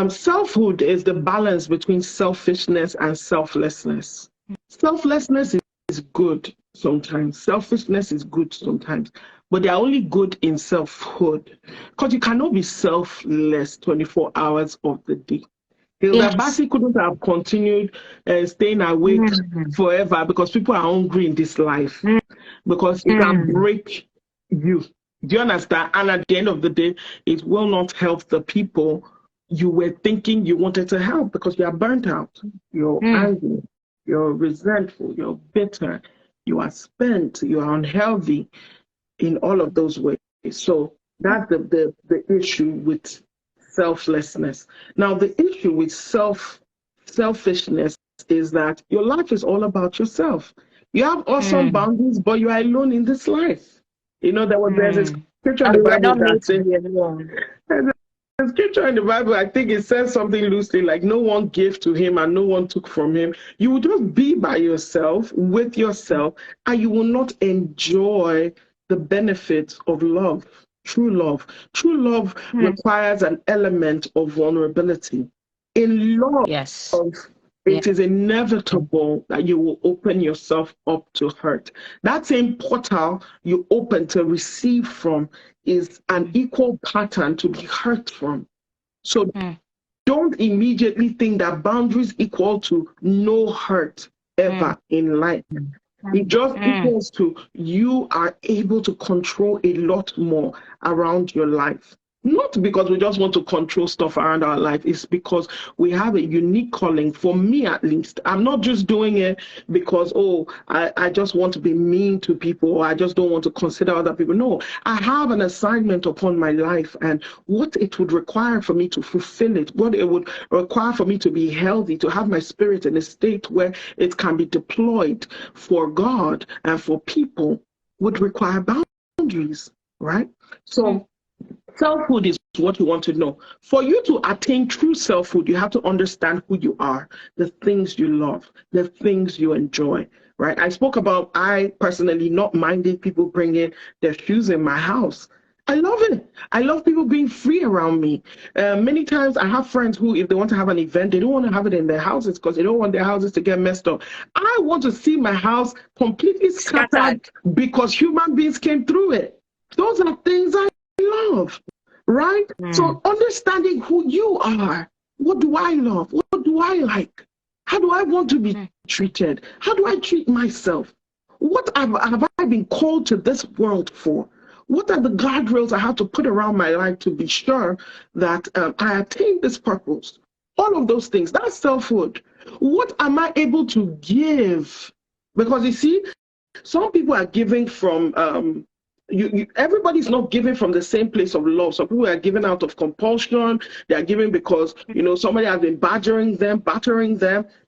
B: Selfhood is the balance between selfishness and selflessness. Selflessness is good sometimes. Selfishness is good sometimes. But they are only good in selfhood. Because you cannot be selfless 24 hours of the day. Hilda Basi couldn't have continued staying awake forever because people are hungry in this life. Because it can break you. Do you understand? And at the end of the day, it will not help the people you were thinking you wanted to help because you are burnt out. You're angry. You're resentful. You're bitter. You are spent. You are unhealthy in all of those ways. So that's the issue with selflessness. Now, the issue with selfishness is that your life is all about yourself. You have awesome boundaries, but you are alone in this life. You know, there's a scripture in the
A: And we're
B: Bible
A: not
B: that
A: made to
B: says,
A: be alone.
B: the scripture in the Bible, I think it says something loosely like, no one gave to him and no one took from him. You will just be by yourself, with yourself, and you will not enjoy the benefits of love, true love. True love requires an element of vulnerability. In love,
A: Yes.
B: it is inevitable that you will open yourself up to hurt. That same portal you open to receive from is an equal pattern to be hurt from. So don't immediately think that boundaries equal to no hurt ever in life. It just equals to you are able to control a lot more around your life. Not because we just want to control stuff around our life. It's because we have a unique calling. For me, at least, I'm not just doing it because, I just want to be mean to people, or I just don't want to consider other people. No, I have an assignment upon my life, and what it would require for me to fulfill it, what it would require for me to be healthy, to have my spirit in a state where it can be deployed for God and for people, would require boundaries, right? So selfhood is what you want to know. For you to attain true selfhood, you have to understand who you are, the things you love, the things you enjoy, right? I spoke about I personally not minding people bringing their shoes in my house. I love it. I love people being free around me. Many times I have friends who, if they want to have an event, they don't want to have it in their houses because they don't want their houses to get messed up. I want to see my house completely scattered because human beings came through it. Those are things I love, right? So understanding who you are, what do I love? What do I like? How do I want to be treated? How do I treat myself? What have I been called to this world for? What are the guardrails I have to put around my life to be sure that I attain this purpose? All of those things, that's selfhood. What am I able to give? Because you see, some people are giving from everybody's not giving from the same place of love. Some people are giving out of compulsion. They are giving because somebody has been battering them.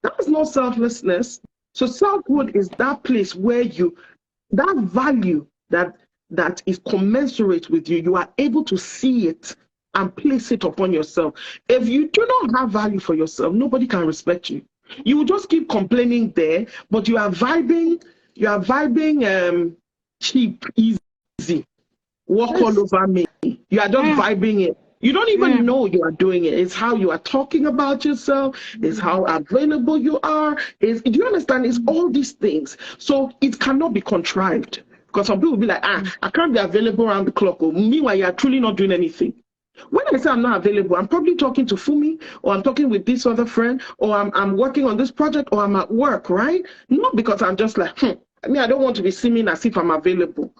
B: That's not selflessness. So selfhood is that place where that value that is commensurate with you, you are able to see it and place it upon yourself. If you do not have value for yourself, nobody can respect you. You will just keep complaining there, but you are vibing cheap, easy, walk all over me. You are just vibing it. You don't even know you are doing it. It's how you are talking about yourself. It's how available you are. Do you understand? It's all these things. So it cannot be contrived. Because some people will be like, I can't be available around the clock. Or meanwhile, you are truly not doing anything. When I say I'm not available, I'm probably talking to Funmi, or I'm talking with this other friend, or I'm working on this project, or I'm at work, right? Not because I'm just like, I don't want to be seeming as if I'm available.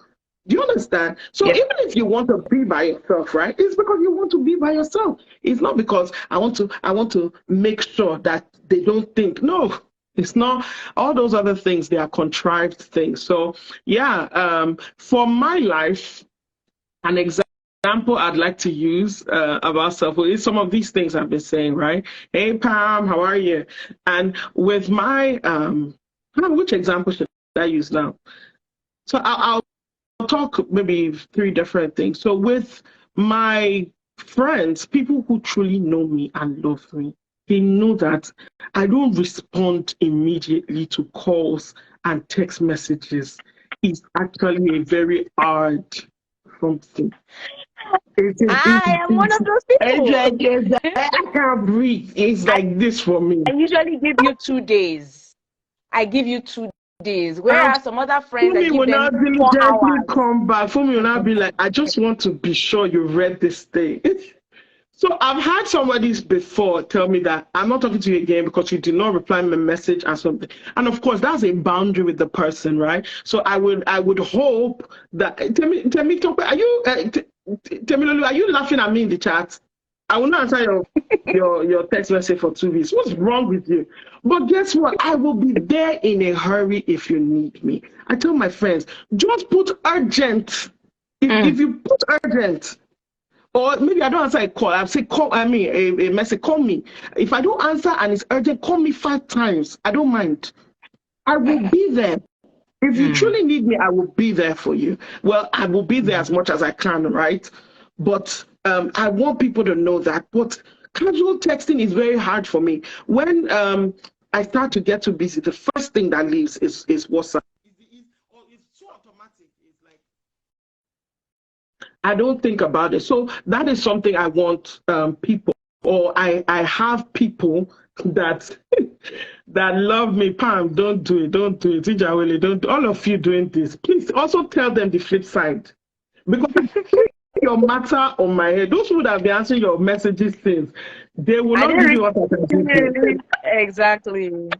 B: Do you understand? So even if you want to be by yourself, right, it's because you want to be by yourself. It's not because I want to make sure that they don't think. No, it's not. All those other things, they are contrived things. So for my life, an example I'd like to use about self is some of these things I've been saying, right? Hey Pam, how are you? And with my which example should I use now? So I'll talk maybe 3 different things. So with my friends, people who truly know me and love me, they know that I don't respond immediately to calls and text messages. It's actually a very hard something.
A: I am one of those people.
B: I can't breathe. It's like this for me.
A: I usually give you 2 days. I give you 2 days. Whereas some other friends, I
B: Funmi
A: give
B: will
A: them
B: not
A: 4
B: diligently
A: hours.
B: come back. Funmi will not be like, I just want to be sure you read this thing. So I've had somebody before tell me that I'm not talking to you again because you did not reply my message and something. And of course, that's a boundary with the person, right? So I would hope that Temilolu, are you laughing at me in the chat? I will not answer your text message for 2 weeks. What's wrong with you? But guess what? I will be there in a hurry if you need me. I tell my friends, just put urgent. If you put urgent, Or maybe I don't answer a call. I'll say call. I mean a message. Call me. If I don't answer and it's urgent, call me 5 times. I don't mind. I will be there. If you truly need me, I will be there for you. Well, I will be there as much as I can, right? But I want people to know that. But casual texting is very hard for me. When I start to get too busy, the first thing that leaves is WhatsApp. It's so automatic. It's like I don't think about it. So that is something I want people, or I have people that that love me. Pam, don't do it. Don't do it. Ijawele, don't. All of you doing this, please also tell them the flip side, because your matter on my head. Those who would have been answering your messages since, they will not give you what I can give.
A: Exactly.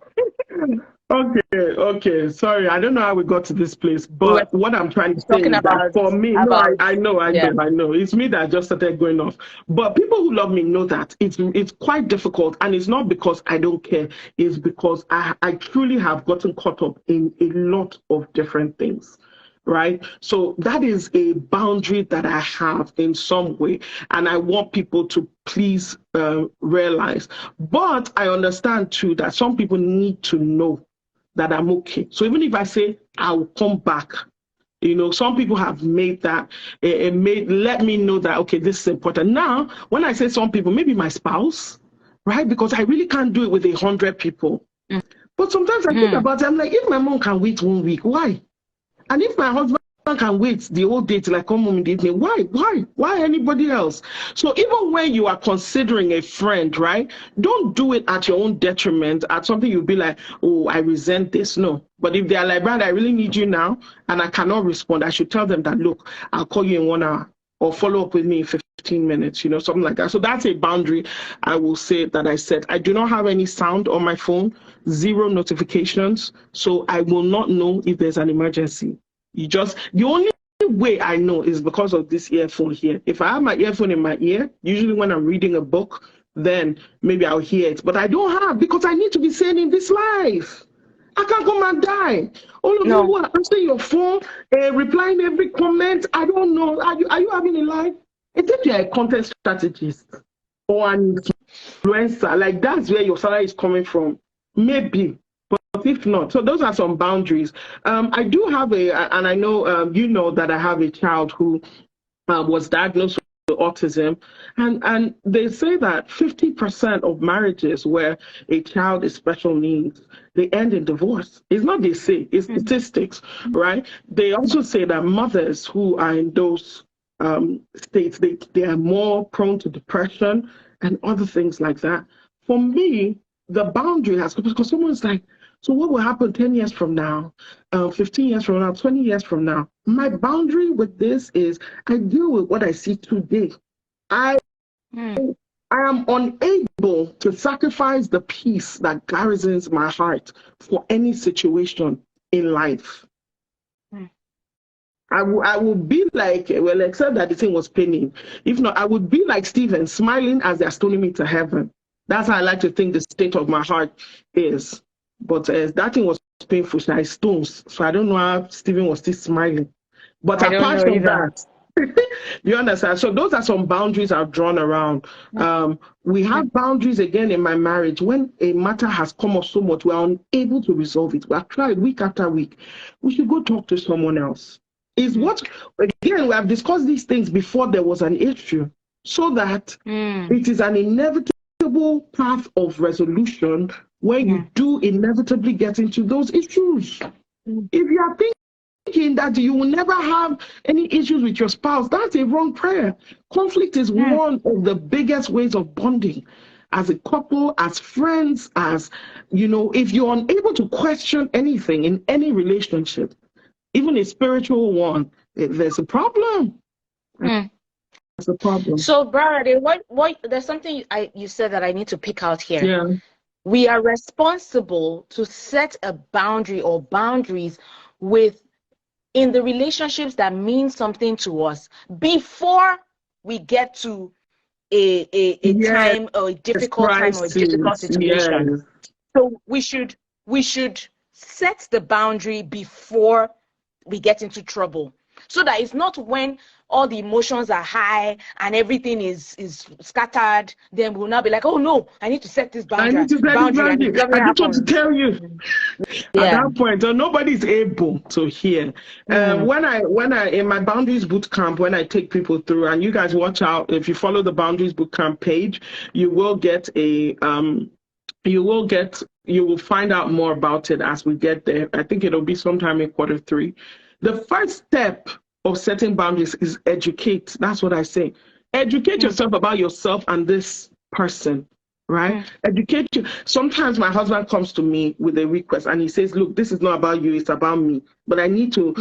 B: Okay. Sorry, I don't know how we got to this place, but what I'm trying to say is that for me, no, I know. It's me that just started going off. But people who love me know that it's quite difficult, and it's not because I don't care. It's because I truly have gotten caught up in a lot of different things. Right? So that is a boundary that I have in some way, and I want people to please realize. But I understand too that some people need to know that I'm okay. So even if I say I'll come back, some people have made that, let me know that, okay, this is important. Now, when I say some people, maybe my spouse, right? Because I really can't do it with 100 people. But sometimes I think about it, I'm like, if my mom can wait 1 week, why? And if my husband can wait the whole day till I come home in the evening, why anybody else? So even when you are considering a friend, right, don't do it at your own detriment, at something you'll be like, oh, I resent this. No. But if they are like, Brad, I really need you now and I cannot respond, I should tell them that, look, I'll call you in 1 hour or follow up with me in 15 minutes, something like that. So that's a boundary I will say that I set. I do not have any sound on my phone, 0 notifications. So I will not know if there's an emergency. The only way I know is because of this earphone here. If I have my earphone in my ear, usually when I'm reading a book, then maybe I'll hear it. But I don't have, because I need to be sane in this life. I can't come and die. All of you who are answering your phone, replying every comment, I don't know. Are you having a life? Except you're a content strategist or an influencer, like that's where your salary is coming from. Maybe. But if not, so those are some boundaries. I do have and I know that I have a child who was diagnosed with autism, and they say that 50% of marriages where a child is special needs, they end in divorce. It's not they say, it's statistics, right? They also say that mothers who are in those states, they are more prone to depression and other things like that. For me, the boundary has, because someone's like, so what will happen 10 years from now, 15 years from now, 20 years from now? My boundary with this is I deal with what I see today. I am unable to sacrifice the peace that garrisons my heart for any situation in life. I will be like, well, except that the thing was paining. If not, I would be like Stephen, smiling as they're stoning me to heaven. That's how I like to think the state of my heart is. But that thing was painful, so I stones. So I don't know how Stephen was still smiling. But apart from that, you understand? So those are some boundaries I've drawn around. We have boundaries again in my marriage. When a matter has come up so much, we are unable to resolve it. We have tried week after week. We should go talk to someone else. Again, we have discussed these things before there was an issue, so that it is an inevitable path of resolution where you do inevitably get into those issues. If you are thinking that you will never have any issues with your spouse, that's a wrong prayer. Conflict is one of the biggest ways of bonding as a couple, as friends, as, if you're unable to question anything in any relationship, even a spiritual one, there's a problem. There's a problem.
A: So, Bralade, what there's something you said that I need to pick out here.
B: Yeah.
A: We are responsible to set a boundary or boundaries in the relationships that mean something to us before we get to a time or a difficult time or a difficult situation. Yes. So we should set the boundary before we get into trouble, so that it's not when all the emotions are high and everything is scattered, then we'll now be like, oh no, I need to set this
B: I need to set this
A: boundary, and
B: boundary.
A: it doesn't
B: I just want to
A: happen.
B: tell you. At
A: Yeah.
B: that point, nobody's able to hear. When I in my boundaries boot camp, when I take people through, and you guys watch out, if you follow the boundaries boot camp page, you will get a you will find out more about it as we get there. I think it'll be sometime in Q3. The first step of setting boundaries is educate. That's what I say. Educate yourself about yourself and this person. Right? Educate you. Sometimes my husband comes to me with a request and he says, look, this is not about you, it's about me. But I need you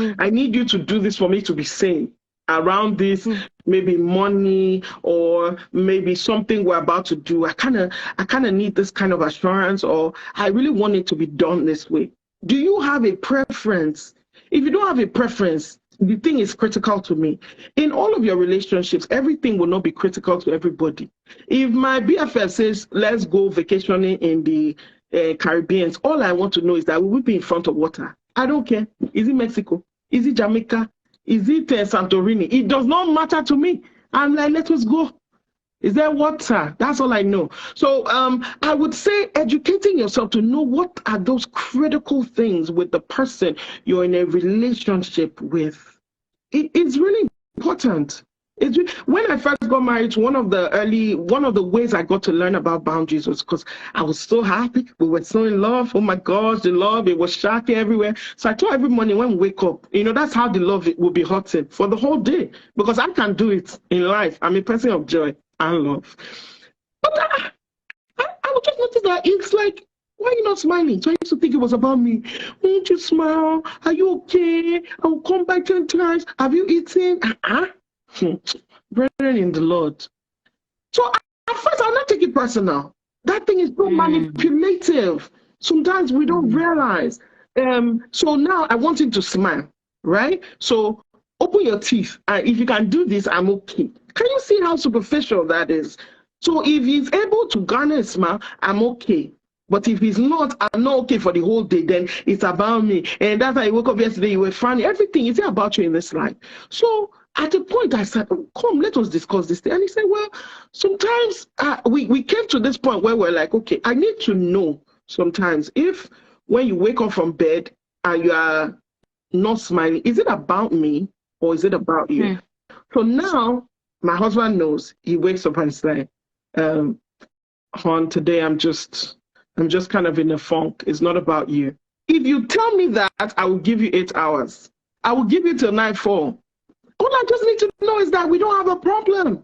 B: to do this for me to be sane around this, maybe money or maybe something we're about to do. I kind of need this kind of assurance, or I really want it to be done this way. Do you have a preference? If you don't have a preference, the thing is critical to me. In all of your relationships, everything will not be critical to everybody. If my BFF says, let's go vacationing in the Caribbean, all I want to know is that we will be in front of water. I don't care. Is it Mexico? Is it Jamaica? Is it Santorini? It does not matter to me. I'm like, let us go. Is there water? That's all I know. So I would say educating yourself to know what are those critical things with the person you're in a relationship with. It's really important. When I first got married, one of the ways I got to learn about boundaries was because I was so happy. We were so in love. Oh my gosh, the love, it was shocking everywhere. So I thought every morning when we wake up, that's how the love will be hotting for the whole day, because I can do it in life. I'm a person of joy and love. But I would just notice that it's like, why are you not smiling? So I used to think it was about me. Won't you smile? Are you okay? I will come back 10 times. Have you eaten? Brethren in the Lord. So at first, I'll not take it personal. That thing is so manipulative. Sometimes we don't realize. So now I want him to smile, right? So open your teeth. If you can do this, I'm okay. Can you see how superficial that is? So if he's able to garner a smile, I'm okay. But if he's not, I'm not okay for the whole day, then it's about me. And that's how you woke up yesterday, you were funny. Everything is about you in this life. So at a point, I said, oh, come, let us discuss this thing. And he said, well, sometimes we came to this point where we're like, okay, I need to know sometimes if when you wake up from bed and you are not smiling, is it about me or is it about you? So now my husband knows. He wakes up and he's like, hon, today I'm just kind of in a funk. It's not about you. If you tell me that, I will give you 8 hours. I will give you till nightfall. All I just need to know is that we don't have a problem,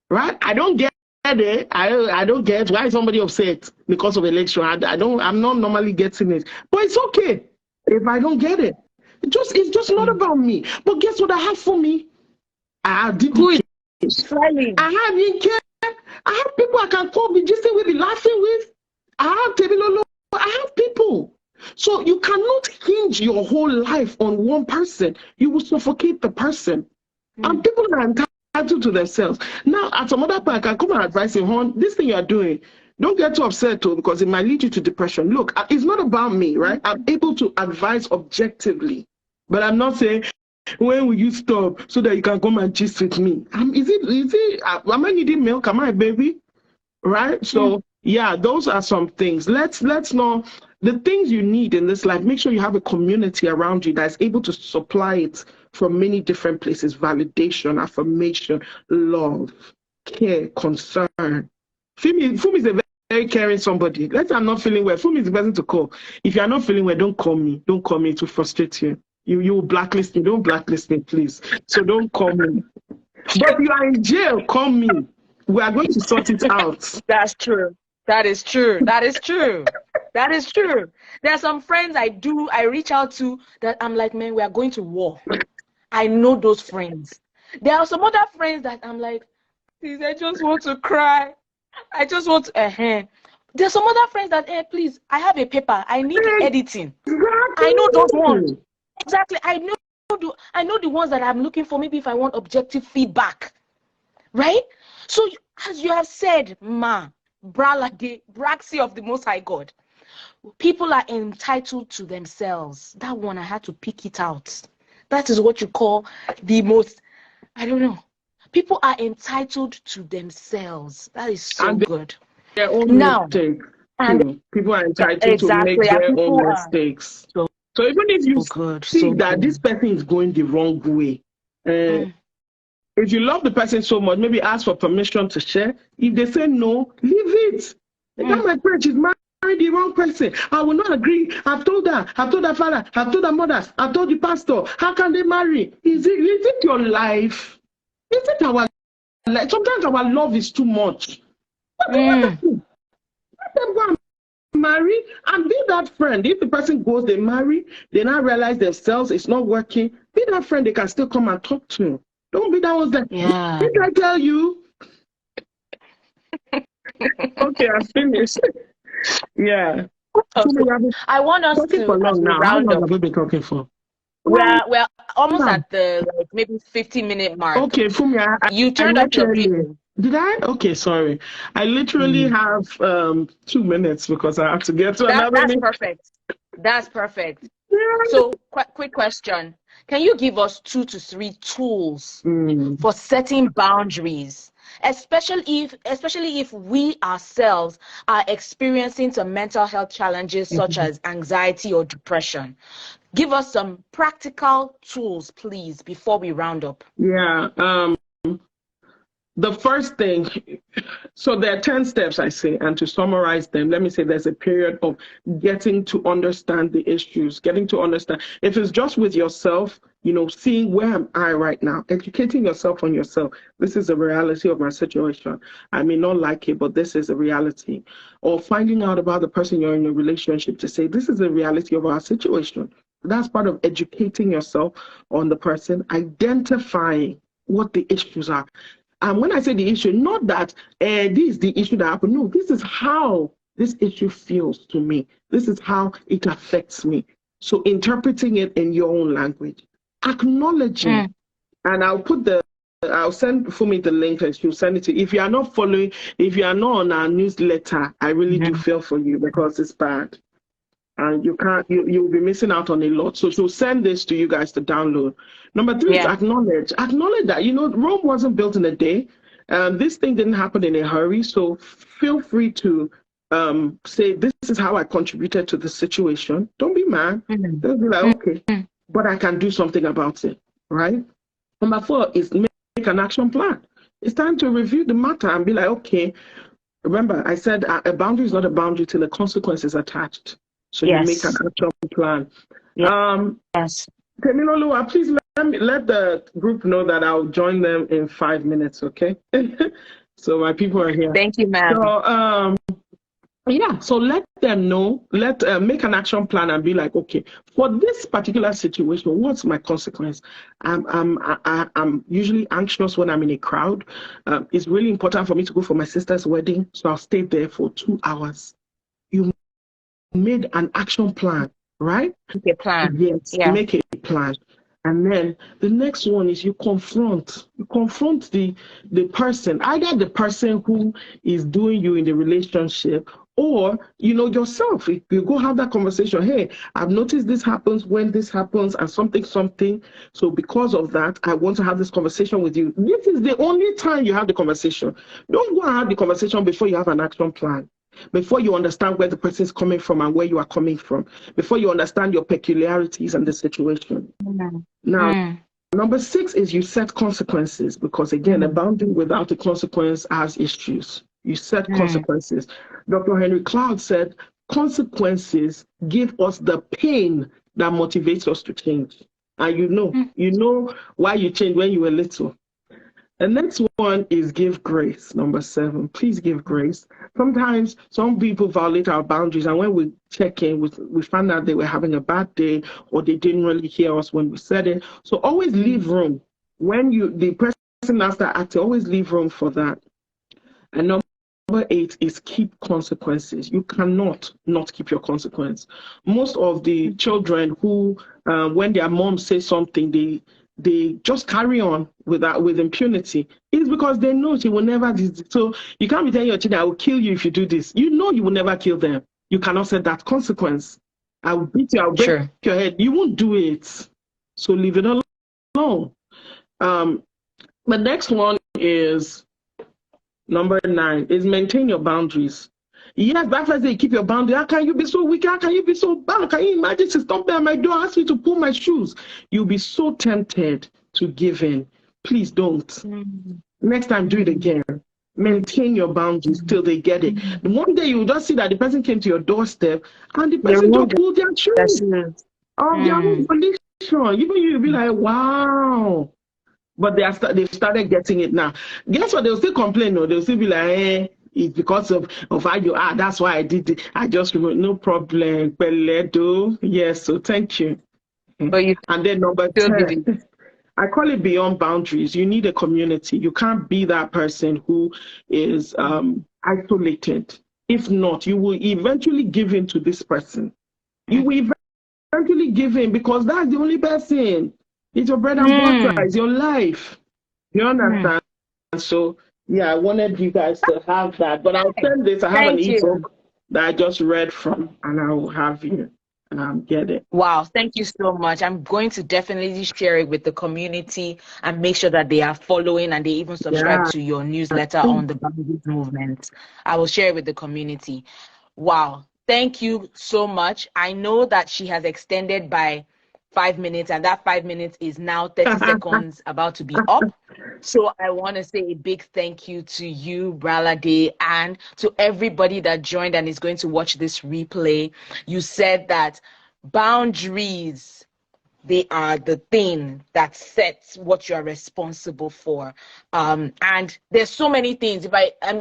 B: right? I don't get it. I don't get why is somebody upset because of election. I'm not normally getting it, but it's okay if I don't get it. It's just not about me. But guess what I have for me? I have DDK. I have Yinke. I have people I can call, be gisting with, be laughing with. I have Tebilolo. I have people. So you cannot hinge your whole life on one person. You will suffocate the person. And people are entitled to themselves. Now, at some other point, I can come and advise him, hon, this thing you're doing, don't get too upset too, because it might lead you to depression. Look, it's not about me, right? I'm able to advise objectively. But I'm not saying, when will you stop so that you can come and gist with me? Am I needing milk? Am I a baby? Right? So, yeah, those are some things. Let's know the things you need in this life. Make sure you have a community around you that's able to supply it from many different places: validation, affirmation, love, care, concern. Funmi is a very caring somebody. Let's say I'm not feeling well. Funmi is the person to call. If you're not feeling well, don't call me. Don't call me to frustrate you. You will blacklist me. Don't blacklist me, please. So don't call me. But if you are in jail, call me. We are going to sort it out.
A: That's true. That is true. That is true. That is true. There are some friends I reach out to that I'm like, man, we are going to war. I know those friends. There are some other friends that I'm like, please, I just want to cry. I just want to, There's some other friends that, please, I have a paper. I need editing. I know those ones. Exactly. I know the ones that I'm looking for, maybe if I want objective feedback. Right? So, as you have said, Bralade, Braxy of the Most High God, people are entitled to themselves. That one, I had to pick it out. That is what you call the most I don't know. People are entitled to themselves. That is so
B: And
A: good.
B: their own
A: Now,
B: mistakes
A: and
B: too. People are entitled to make
A: exactly, and
B: their own
A: people are
B: mistakes.
A: so,
B: So even if you
A: so good,
B: see
A: so
B: that this
A: good.
B: person is going the wrong way,
A: Mm,
B: if you love the person so much, maybe ask for permission to share. If they say no, leave it. And that
A: mm,
B: my friend, she's married the wrong person. I will not agree. I've told her father, I've told her mothers, I've told the pastor. How can they marry? Is it your life? Is it our life? Sometimes our love is too much.
A: mm.
B: Let them go and marry and be that friend. If the person goes, they marry, they now realize themselves it's not working. Be that friend they can still come and talk to. Don't be that one that,
A: Yeah.
B: did I tell you? Okay, I finished. Yeah.
A: Okay. I want us
B: Talking
A: to,
B: for
A: as
B: long
A: we
B: now. How
A: round
B: long
A: up,
B: have we been talking for?
A: we're almost
B: Yeah.
A: at the like maybe 50-minute mark.
B: Okay, Funmi,
A: You
B: I
A: turned off your
B: literally
A: video.
B: did I? Okay, sorry. I literally
A: Mm.
B: have 2 minutes because I have to get to another
A: That's
B: meeting.
A: perfect. That's perfect.
B: Yeah.
A: So, quick question. Can you give us 2 to 3 tools
B: Mm,
A: for setting boundaries, especially if we ourselves are experiencing some mental health challenges such
B: mhm.
A: as anxiety or depression? Give us some practical tools, please, before we round up.
B: Yeah. The first thing, so there are 10 steps, I say, and to summarize them, let me say there's a period of getting to understand the issues, getting to understand. If it's just with yourself, seeing where am I right now, educating yourself on yourself. This is the reality of my situation. I may not like it, but this is a reality. Or finding out about the person you're in a relationship to say, this is the reality of our situation. That's part of educating yourself on the person, identifying what the issues are. And when I say the issue, not that this is the issue that happened. No, this is how this issue feels to me. This is how it affects me. So interpreting it in your own language, acknowledging,
A: Mm,
B: and I'll send Fumi the link and she'll send it to you. If you are not following, if you are not on our newsletter, I really do
A: mhm.
B: feel for you because it's bad and you can't you'll be missing out on a lot. So she'll send this to you guys to download. Number three is
A: Yeah.
B: acknowledge that Rome wasn't built in a day. This thing didn't happen in a hurry, so feel free to say this is how I contributed to the situation. Don't be mad.
A: Mm,
B: Don't be like,
A: mm,
B: okay,
A: mm.
B: but I can do something about it, right? Number four is make an action plan. It's time to review the matter and be like, okay, remember, I said a boundary is not a boundary till the consequence is attached. So you make an
A: Yes.
B: action plan.
A: Yes.
B: Um,
A: Yes.
B: Temiloluwa, please let the group know that I'll join them in 5 minutes, okay? So my people are here.
A: Thank you, ma'am.
B: So yeah, so let them know, make an action plan and be like, okay, for this particular situation, what's my consequence? I'm usually anxious when I'm in a crowd. It's really important for me to go for my sister's wedding, so I'll stay there for 2 hours. You made an action plan, right?
A: Okay, plan.
B: Yes,
A: Yeah.
B: make a plan. And then the next one is you confront. You confront the person, either the person who is doing you in the relationship or yourself. If you go have that conversation, hey, I've noticed this happens when this happens and something. So because of that, I want to have this conversation with you. This is the only time you have the conversation. Don't go and have the conversation before you have an action plan. Before you understand where the person is coming from and where you are coming from, before you understand your peculiarities and the situation.
A: Mm,
B: Now,
A: mm,
B: number six is you set consequences because, again, a
A: mm,
B: boundary without a consequence has issues. You set
A: mm,
B: consequences. Dr. Henry Cloud said consequences give us the pain that motivates us to change. And
A: mm.
B: you know why you changed when you were little. The next one is give grace. Number seven, please give grace. Sometimes some people violate our boundaries, and when we check in, we find out they were having a bad day or they didn't really hear us when we said it. So always leave room. When the person has that acting, always leave room for that. And number eight is keep consequences. You cannot not keep your consequence. Most of the children who, when their mom says something, they just carry on with that with impunity. It's because they know she will never do this. So you can't be telling your children, I will kill you if you do this. You know you will never kill them. You cannot set that consequence. I will beat you, I'll break
A: Sure.
B: your head. You won't do it. So leave it alone. Um, The next one is number 9 is maintain your boundaries. Yes, that's why they keep your boundary. How can you be so weak? How can you be so bad? Can you imagine she stopped by my door, asked me to pull my shoes? You'll be so tempted to give in. Please don't.
A: Mm.
B: Next time, do it again. Maintain your boundaries till they get it. One day you'll just see that the person came to your doorstep and the
A: They
B: person
A: remove
B: just pulled their
A: the
B: shoes
A: shoes.
B: of their own volition. Even you'll be like, wow. But they've started getting it now. Guess what? They'll still complain. No, they'll still be like, it's because of how you are. That's why I did it. I just remember, no problem. Peledo. Yes, so thank you.
A: But you
B: And then number
A: still give it.
B: 10, I call it beyond boundaries. You need a community. You can't be that person who is isolated. If not, you will eventually give in to this person. You will eventually give in because that's the only person. It's your bread and butter. It's your life. You understand? So, yeah, I wanted you guys to have that. But I'll send this. I have an
A: Thank you.
B: ebook that I just read from, and I will have you get it.
A: Wow, thank you so much. I'm going to definitely share it with the community and make sure that they are following and they even subscribe
B: Yeah.
A: to your newsletter on the boundaries movement. I will share it with the community. Wow, thank you so much. I know that she has extended by 5 minutes, and that 5 minutes is now 30 seconds about to be up. So I want to say a big thank you to you, Bralade, and to everybody that joined and is going to watch this replay. You said that boundaries, they are the thing that sets what you are responsible for. And there's so many things.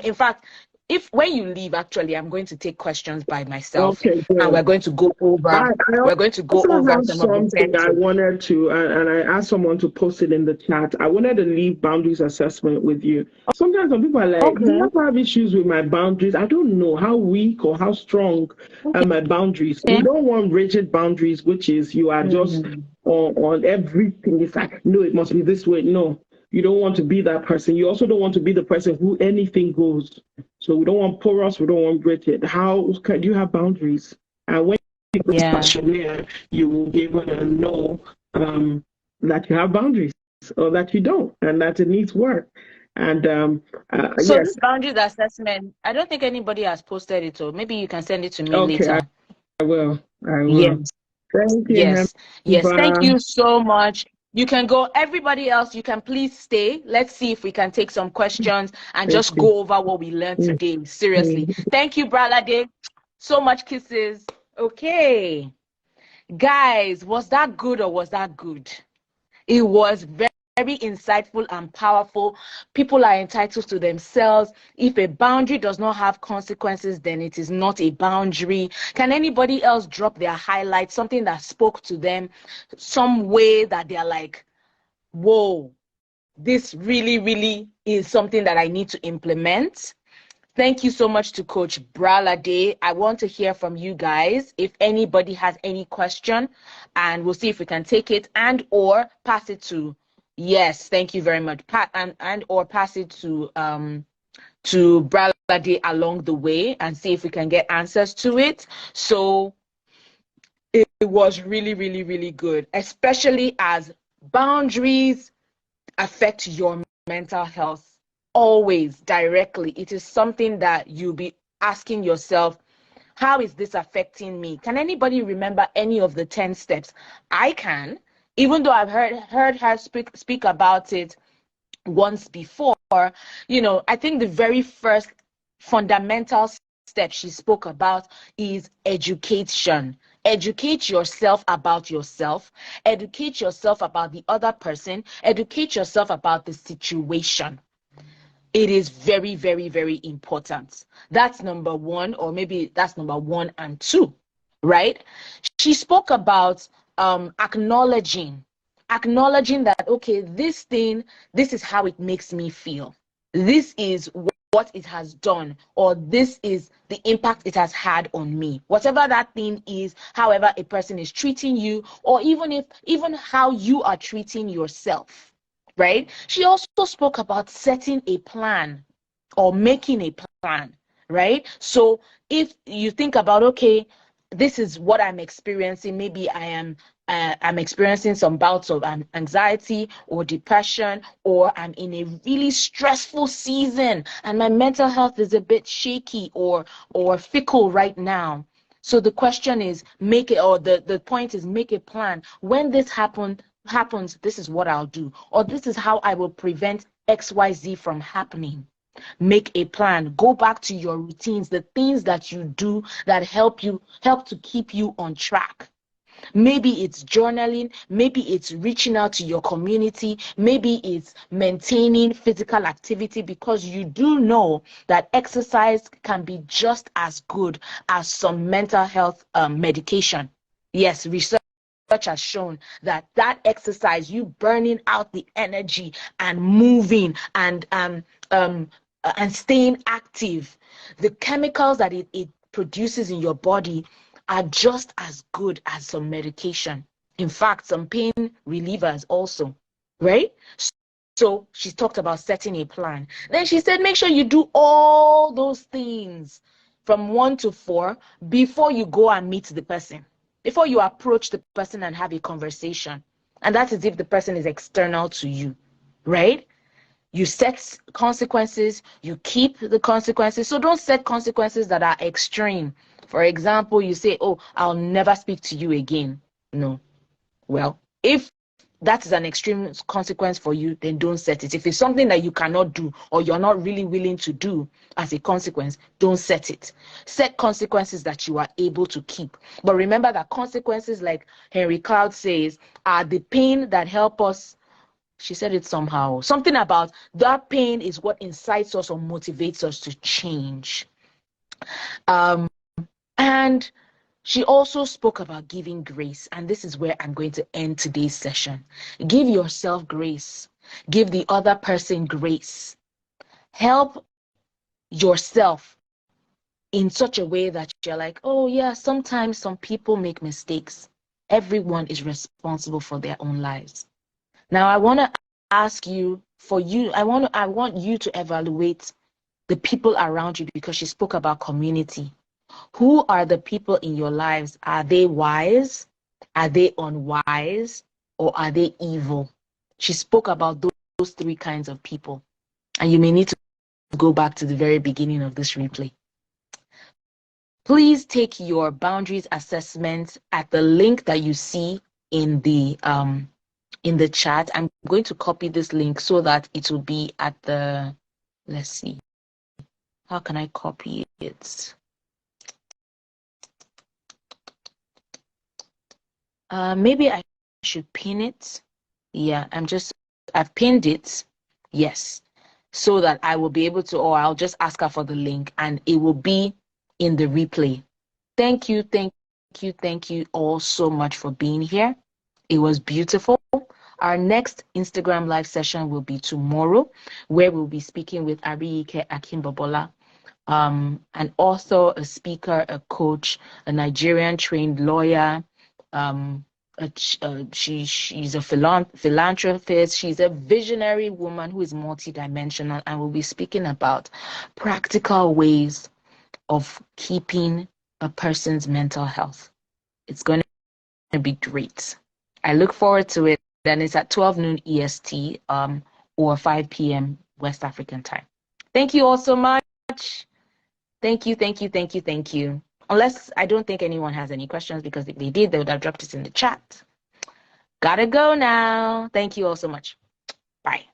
A: In fact, if when you leave, actually, I'm going to take questions by myself,
B: Okay,
A: and
B: good.
A: we're going to go over.
B: I
A: We're going to go
B: also
A: over
B: have
A: some of the
B: something
A: 10
B: I
A: tips.
B: wanted to, and I asked someone to post it in the chat. I wanted to leave boundaries assessment with you. Sometimes some people are like, do
A: Okay.
B: I have issues with my boundaries? I don't know how weak or how strong are my boundaries. We
A: Okay.
B: don't want rigid boundaries, which is you are just on everything. It's like, no, it must be this way. No, you don't want to be that person. You also don't want to be the person who anything goes. So we don't want porous, we don't want rigid. How can you have boundaries? And when you go to questionnaire, you will be able to know that you have boundaries or that you don't, and that it needs work. And
A: So
B: yes,
A: this boundaries assessment, I don't think anybody has posted it, or maybe you can send it to me
B: okay,
A: later.
B: I will. I will.
A: Yes,
B: Thank you,
A: yes, yes. Thank
B: Heba.
A: you so much. You can go. Everybody else, you can please stay. Let's see if we can take some questions and just
B: Okay.
A: go over what we learned today. Seriously. Thank you, Bralade. So much kisses. Okay. Guys, was that good or was that good? It was very insightful and powerful. People are entitled to themselves. If a boundary does not have consequences, then it is not a boundary. Can anybody else drop their highlight, something that spoke to them, some way that they're like, whoa, this really, really is something that I need to implement? Thank you so much to Coach Bralade. I want to hear from you guys. If anybody has any question, and we'll see if we can take it and or pass it to. Yes, thank you very much. And or pass it to Bralade along the way and see if we can get answers to it. So it was really, really, really good, especially as boundaries affect your mental health always directly. It is something that you'll be asking yourself, how is this affecting me? Can anybody remember any of the 10 steps? I can, even though I've heard her speak about it once before. I think the very first fundamental step she spoke about is education. Educate yourself about yourself, educate yourself about the other person, educate yourself about the situation. It is very, very, very important. That's number one, or maybe that's number 1 and 2, right? She spoke about acknowledging that, okay, this is how it makes me feel. This is what it has done, or this is the impact it has had on me. Whatever that thing is, however a person is treating you, or even how you are treating yourself, right? She also spoke about setting a plan or making a plan, right? So if you think about, okay, this is what I'm experiencing. Maybe I'm experiencing some bouts of anxiety or depression, or I'm in a really stressful season and my mental health is a bit shaky or fickle right now. So the question is, the point is, make a plan. When this happens, this is what I'll do, or this is how I will prevent XYZ from happening. Make a plan. Go back to your routines, the things that you do that help to keep you on track. Maybe it's journaling, maybe it's reaching out to your community, maybe it's maintaining physical activity, because you do know that exercise can be just as good as some mental health medication. Yes, research has shown that exercise, you burning out the energy and moving and staying active, the chemicals that it produces in your body are just as good as some medication. In fact, some pain relievers also, right? So she talked about setting a plan. Then she said, make sure you do all those things from 1 to 4 before you go and meet the person, before you approach the person and have a conversation. And that is if the person is external to you, right? You set consequences, you keep the consequences. So don't set consequences that are extreme. For example, you say, oh, I'll never speak to you again. No. Well, if that is an extreme consequence for you, then don't set it. If it's something that you cannot do or you're not really willing to do as a consequence, don't set it. Set consequences that you are able to keep. But remember that consequences, like Henry Cloud says, are the pain that help us. She said it somehow. Something about that pain is what incites us or motivates us to change. And she also spoke about giving grace. And this is where I'm going to end today's session. Give yourself grace. Give the other person grace. Help yourself in such a way that you're like, oh yeah, sometimes some people make mistakes. Everyone is responsible for their own lives. Now, I want to ask you, I want you to evaluate the people around you, because she spoke about community. Who are the people in your lives? Are they wise? Are they unwise? Or are they evil? She spoke about those 3 kinds of people. And you may need to go back to the very beginning of this replay. Please take your boundaries assessment at the link that you see in the chat. I'm going to copy this link so that it will be at the, let's see, how can I copy it? Maybe I should pin it. Yeah, I've pinned it. Yes. So that I will be able to, or I'll just ask her for the link and it will be in the replay. Thank you all so much for being here. It was beautiful. Our next Instagram live session will be tomorrow, where we'll be speaking with Ariyike Akimbobola, an author, a speaker, a coach, a Nigerian trained lawyer. She's a philanthropist. She's a visionary woman who is multidimensional, and we'll be speaking about practical ways of keeping a person's mental health. It's going to be great. I look forward to it. Then it's at 12 noon EST or 5 p.m. West African time. Thank you all so much. Thank you. Unless I don't think anyone has any questions, because if they did, they would have dropped it in the chat. Gotta go now. Thank you all so much. Bye.